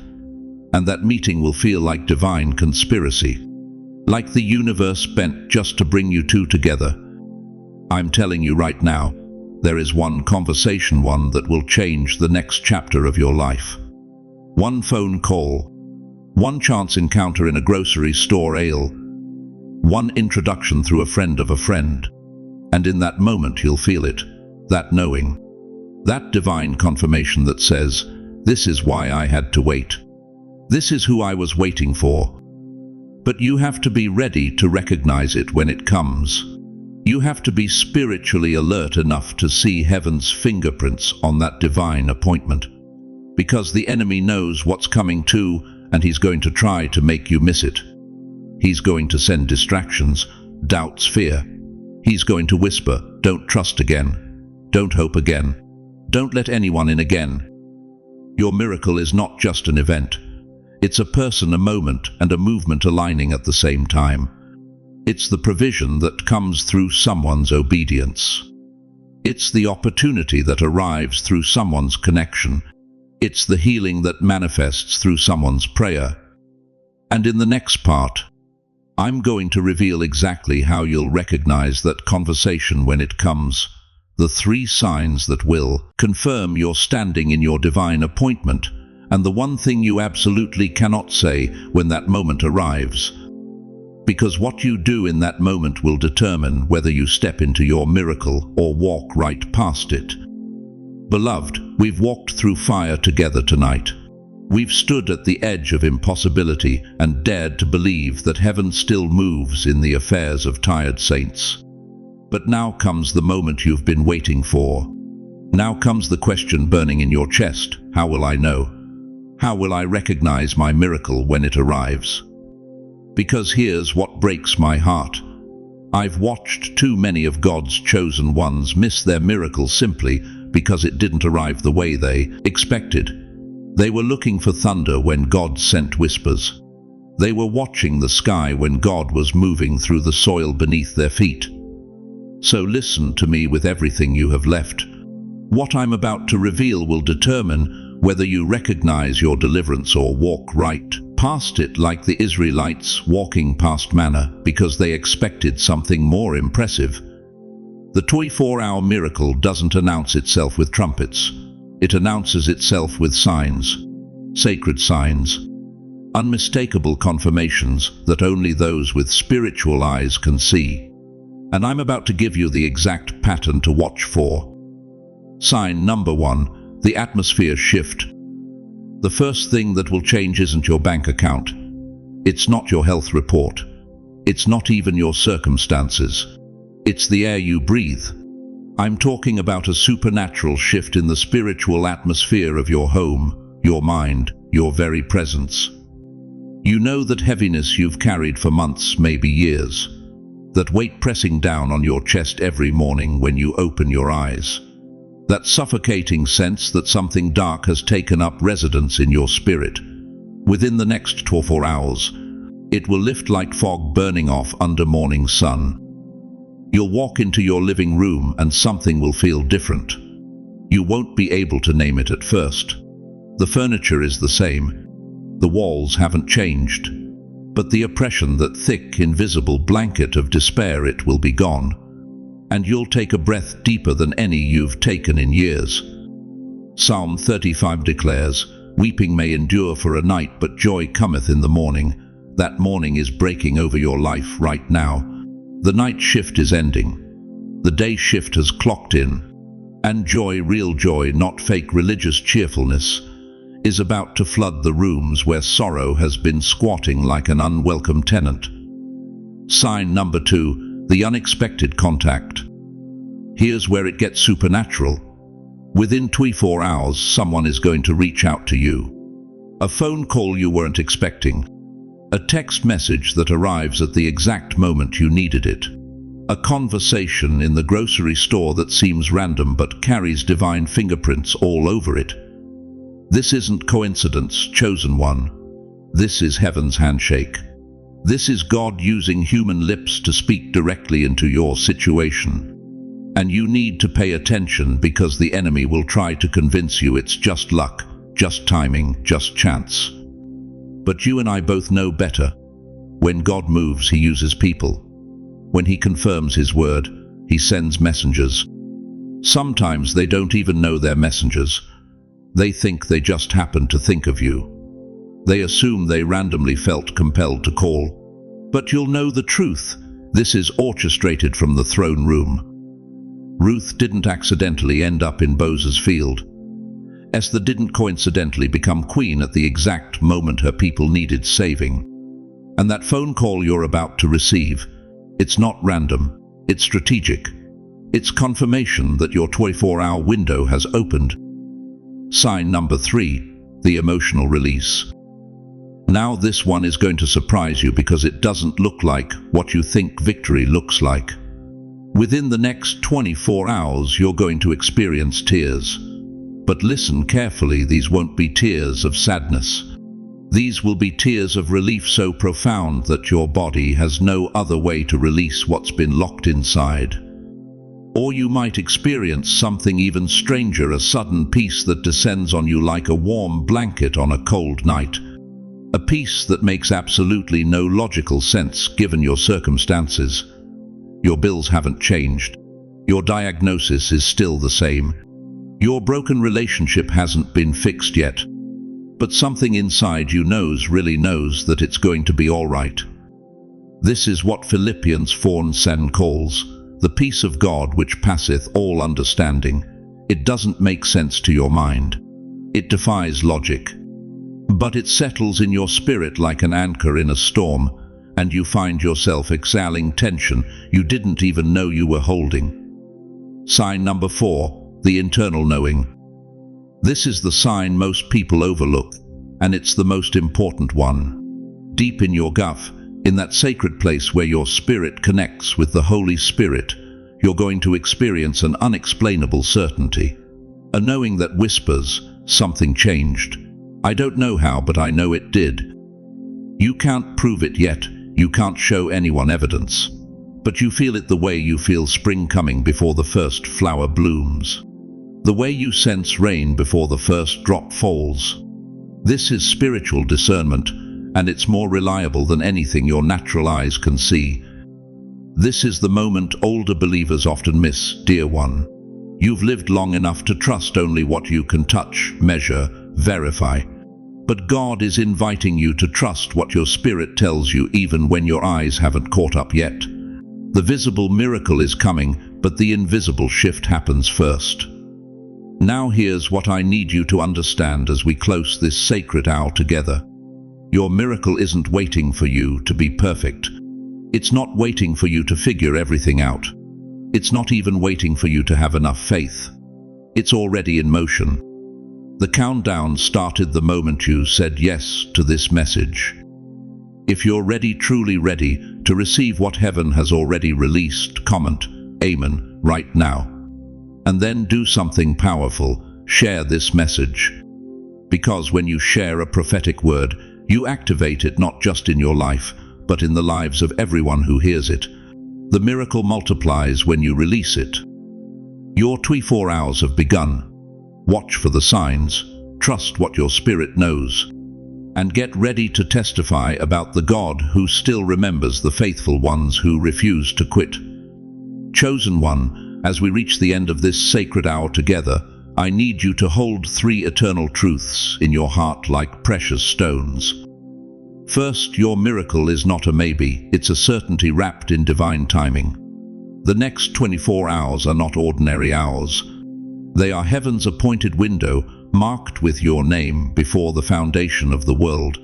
Speaker 1: And that meeting will feel like divine conspiracy. Like the universe bent just to bring you two together. I'm telling you right now, there is one conversation, one that will change the next chapter of your life. One phone call, one chance encounter in a grocery store aisle, one introduction through a friend of a friend. And in that moment you'll feel it, that knowing, that divine confirmation that says, this is why I had to wait. This is who I was waiting for. But you have to be ready to recognize it when it comes. You have to be spiritually alert enough to see heaven's fingerprints on that divine appointment. Because the enemy knows what's coming too, and he's going to try to make you miss it. He's going to send distractions, doubts, fear. He's going to whisper, don't trust again. Don't hope again. Don't let anyone in again. Your miracle is not just an event. It's a person, a moment, and a movement aligning at the same time. It's the provision that comes through someone's obedience. It's the opportunity that arrives through someone's connection. It's the healing that manifests through someone's prayer. And in the next part, I'm going to reveal exactly how you'll recognize that conversation when it comes. The 3 signs that will confirm you're standing in your divine appointment, and the one thing you absolutely cannot say when that moment arrives. Because what you do in that moment will determine whether you step into your miracle or walk right past it. Beloved, we've walked through fire together tonight. We've stood at the edge of impossibility and dared to believe that heaven still moves in the affairs of tired saints. But now comes the moment you've been waiting for. Now comes the question burning in your chest. How will I know? How will I recognize my miracle when it arrives? Because here's what breaks my heart. I've watched too many of God's chosen ones miss their miracle simply because it didn't arrive the way they expected. They were looking for thunder when God sent whispers. They were watching the sky when God was moving through the soil beneath their feet. So listen to me with everything you have left. What I'm about to reveal will determine whether you recognize your deliverance or walk right past it like the Israelites walking past manna because they expected something more impressive. The 24-hour miracle doesn't announce itself with trumpets. It announces itself with signs, sacred signs, unmistakable confirmations that only those with spiritual eyes can see. And I'm about to give you the exact pattern to watch for. Sign number 1, the atmosphere shift. The first thing that will change isn't your bank account. It's not your health report. It's not even your circumstances. It's the air you breathe. I'm talking about a supernatural shift in the spiritual atmosphere of your home, your mind, your very presence. You know that heaviness you've carried for months, maybe years. That weight pressing down on your chest every morning when you open your eyes. That suffocating sense that something dark has taken up residence in your spirit. Within the next 24 hours, it will lift like fog burning off under morning sun. You'll walk into your living room and something will feel different. You won't be able to name it at first. The furniture is the same. The walls haven't changed. But the oppression, that thick, invisible blanket of despair, it will be gone. And you'll take a breath deeper than any you've taken in years. Psalm 35 declares, "Weeping may endure for a night, but joy cometh in the morning." That morning is breaking over your life right now. The night shift is ending. The day shift has clocked in. And joy, real joy, not fake religious cheerfulness, is about to flood the rooms where sorrow has been squatting like an unwelcome tenant. Sign number 2, the unexpected contact. Here's where it gets supernatural. Within 24 hours, someone is going to reach out to you. A phone call you weren't expecting. A text message that arrives at the exact moment you needed it. A conversation in the grocery store that seems random but carries divine fingerprints all over it. This isn't coincidence, chosen one. This is heaven's handshake. This is God using human lips to speak directly into your situation. And you need to pay attention because the enemy will try to convince you it's just luck, just timing, just chance. But you and I both know better. When God moves, he uses people. When he confirms his word, he sends messengers. Sometimes they don't even know they're messengers. They think they just happened to think of you. They assume they randomly felt compelled to call. But you'll know the truth. This is orchestrated from the throne room. Ruth didn't accidentally end up in Boaz's field. Esther didn't coincidentally become queen at the exact moment her people needed saving. And that phone call you're about to receive, it's not random, it's strategic. It's confirmation that your 24-hour window has opened. Sign number 3, the emotional release. Now this one is going to surprise you because it doesn't look like what you think victory looks like. Within the next 24 hours, you're going to experience tears. But listen carefully, these won't be tears of sadness. These will be tears of relief so profound that your body has no other way to release what's been locked inside. Or you might experience something even stranger, a sudden peace that descends on you like a warm blanket on a cold night. A peace that makes absolutely no logical sense given your circumstances. Your bills haven't changed. Your diagnosis is still the same. Your broken relationship hasn't been fixed yet. But something inside you really knows that it's going to be all right. This is what Philippians 4:7 calls the peace of God which passeth all understanding. It doesn't make sense to your mind. It defies logic. But it settles in your spirit like an anchor in a storm, and you find yourself exhaling tension you didn't even know you were holding. Sign number 4, the internal knowing. This is the sign most people overlook, and it's the most important one. Deep in your gut, in that sacred place where your spirit connects with the Holy Spirit, you're going to experience an unexplainable certainty. A knowing that whispers, something changed. I don't know how, but I know it did. You can't prove it yet, you can't show anyone evidence. But you feel it the way you feel spring coming before the first flower blooms. The way you sense rain before the first drop falls. This is spiritual discernment, and it's more reliable than anything your natural eyes can see. This is the moment older believers often miss, dear one. You've lived long enough to trust only what you can touch, measure, verify. But God is inviting you to trust what your spirit tells you even when your eyes haven't caught up yet. The visible miracle is coming, but the invisible shift happens first. Now here's what I need you to understand as we close this sacred hour together. Your miracle isn't waiting for you to be perfect. It's not waiting for you to figure everything out. It's not even waiting for you to have enough faith. It's already in motion. The countdown started the moment you said yes to this message. If you're ready, truly ready, to receive what heaven has already released, comment, Amen, right now. And then do something powerful, share this message. Because when you share a prophetic word, you activate it not just in your life, but in the lives of everyone who hears it. The miracle multiplies when you release it. Your 24 hours have begun. Watch for the signs, trust what your spirit knows, and get ready to testify about the God who still remembers the faithful ones who refuse to quit. Chosen one, as we reach the end of this sacred hour together, I need you to hold 3 eternal truths in your heart like precious stones. First, your miracle is not a maybe, it's a certainty wrapped in divine timing. The next 24 hours are not ordinary hours. They are heaven's appointed window, marked with your name before the foundation of the world.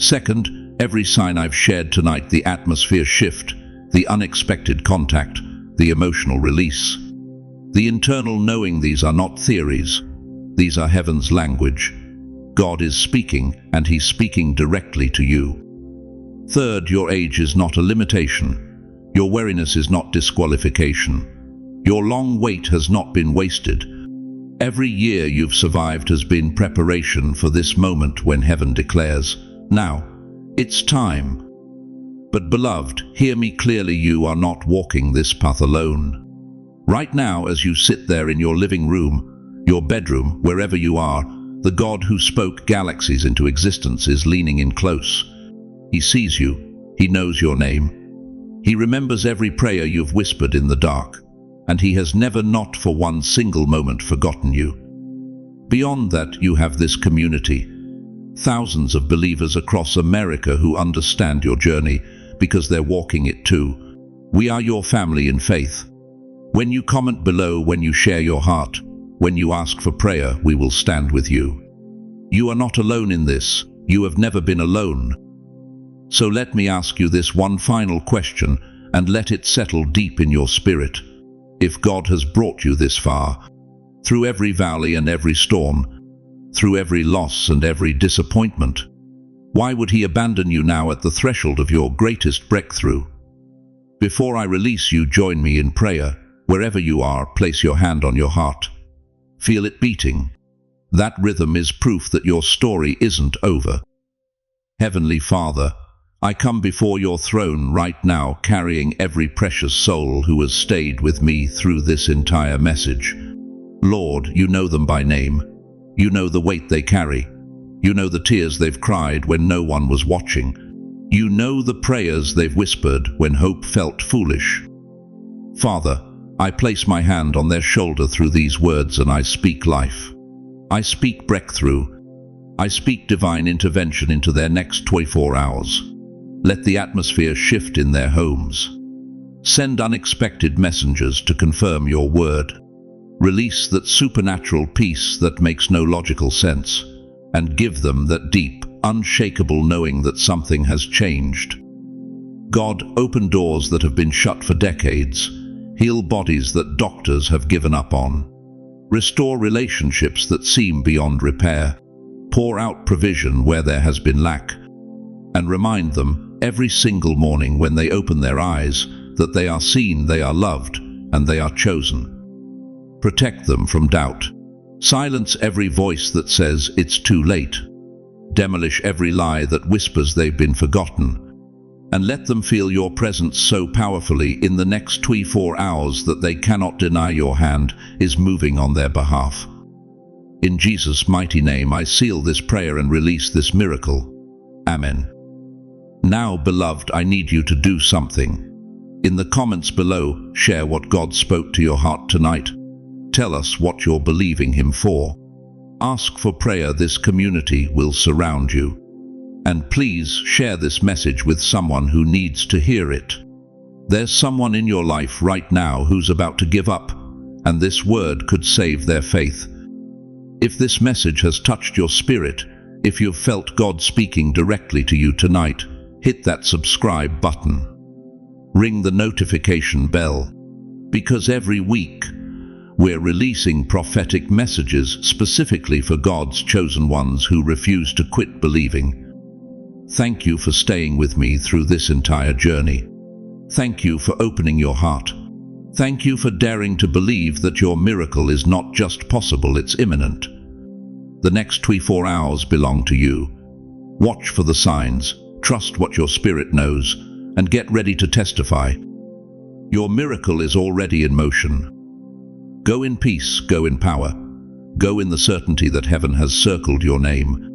Speaker 1: Second, every sign I've shared tonight, the atmosphere shift, the unexpected contact, the emotional release, the internal knowing, these are not theories. These are heaven's language. God is speaking, and He's speaking directly to you. Third, your age is not a limitation. Your weariness is not disqualification. Your long wait has not been wasted. Every year you've survived has been preparation for this moment when heaven declares, now, it's time. But beloved, hear me clearly, you are not walking this path alone. Right now, as you sit there in your living room, your bedroom, wherever you are, the God who spoke galaxies into existence is leaning in close. He sees you. He knows your name. He remembers every prayer you've whispered in the dark, and He has never, not for one single moment, forgotten you. Beyond that, you have this community. Thousands of believers across America who understand your journey because they're walking it too. We are your family in faith. When you comment below, when you share your heart, when you ask for prayer, we will stand with you. You are not alone in this. You have never been alone. So let me ask you this one final question, and let it settle deep in your spirit. If God has brought you this far, through every valley and every storm, through every loss and every disappointment, why would He abandon you now at the threshold of your greatest breakthrough? Before I release you, join me in prayer. Wherever you are, place your hand on your heart. Feel it beating. That rhythm is proof that your story isn't over. Heavenly Father, I come before your throne right now, carrying every precious soul who has stayed with me through this entire message. Lord, you know them by name. You know the weight they carry. You know the tears they've cried when no one was watching. You know the prayers they've whispered when hope felt foolish. Father, I place my hand on their shoulder through these words and I speak life. I speak breakthrough. I speak divine intervention into their next 24 hours. Let the atmosphere shift in their homes. Send unexpected messengers to confirm your word. Release that supernatural peace that makes no logical sense, and give them that deep, unshakable knowing that something has changed. God, open doors that have been shut for decades. Heal bodies that doctors have given up on. Restore relationships that seem beyond repair. Pour out provision where there has been lack. And remind them every single morning when they open their eyes that they are seen, they are loved, and they are chosen. Protect them from doubt. Silence every voice that says it's too late. Demolish every lie that whispers they've been forgotten, and let them feel your presence so powerfully in the next 24 hours that they cannot deny your hand is moving on their behalf. In Jesus' mighty name, I seal this prayer and release this miracle. Amen. Now, beloved, I need you to do something. In the comments below, share what God spoke to your heart tonight. Tell us what you're believing Him for. Ask for prayer. This community will surround you. And please share this message with someone who needs to hear it. There's someone in your life right now who's about to give up, and this word could save their faith. If this message has touched your spirit, if you've felt God speaking directly to you tonight, hit that subscribe button. Ring the notification bell, because every week we're releasing prophetic messages specifically for God's chosen ones who refuse to quit believing. Thank you for staying with me through this entire journey. Thank you for opening your heart. Thank you for daring to believe that your miracle is not just possible, it's imminent. The next 24 hours belong to you. Watch for the signs, trust what your spirit knows, and get ready to testify. Your miracle is already in motion. Go in peace, go in power, go in the certainty that heaven has circled your name.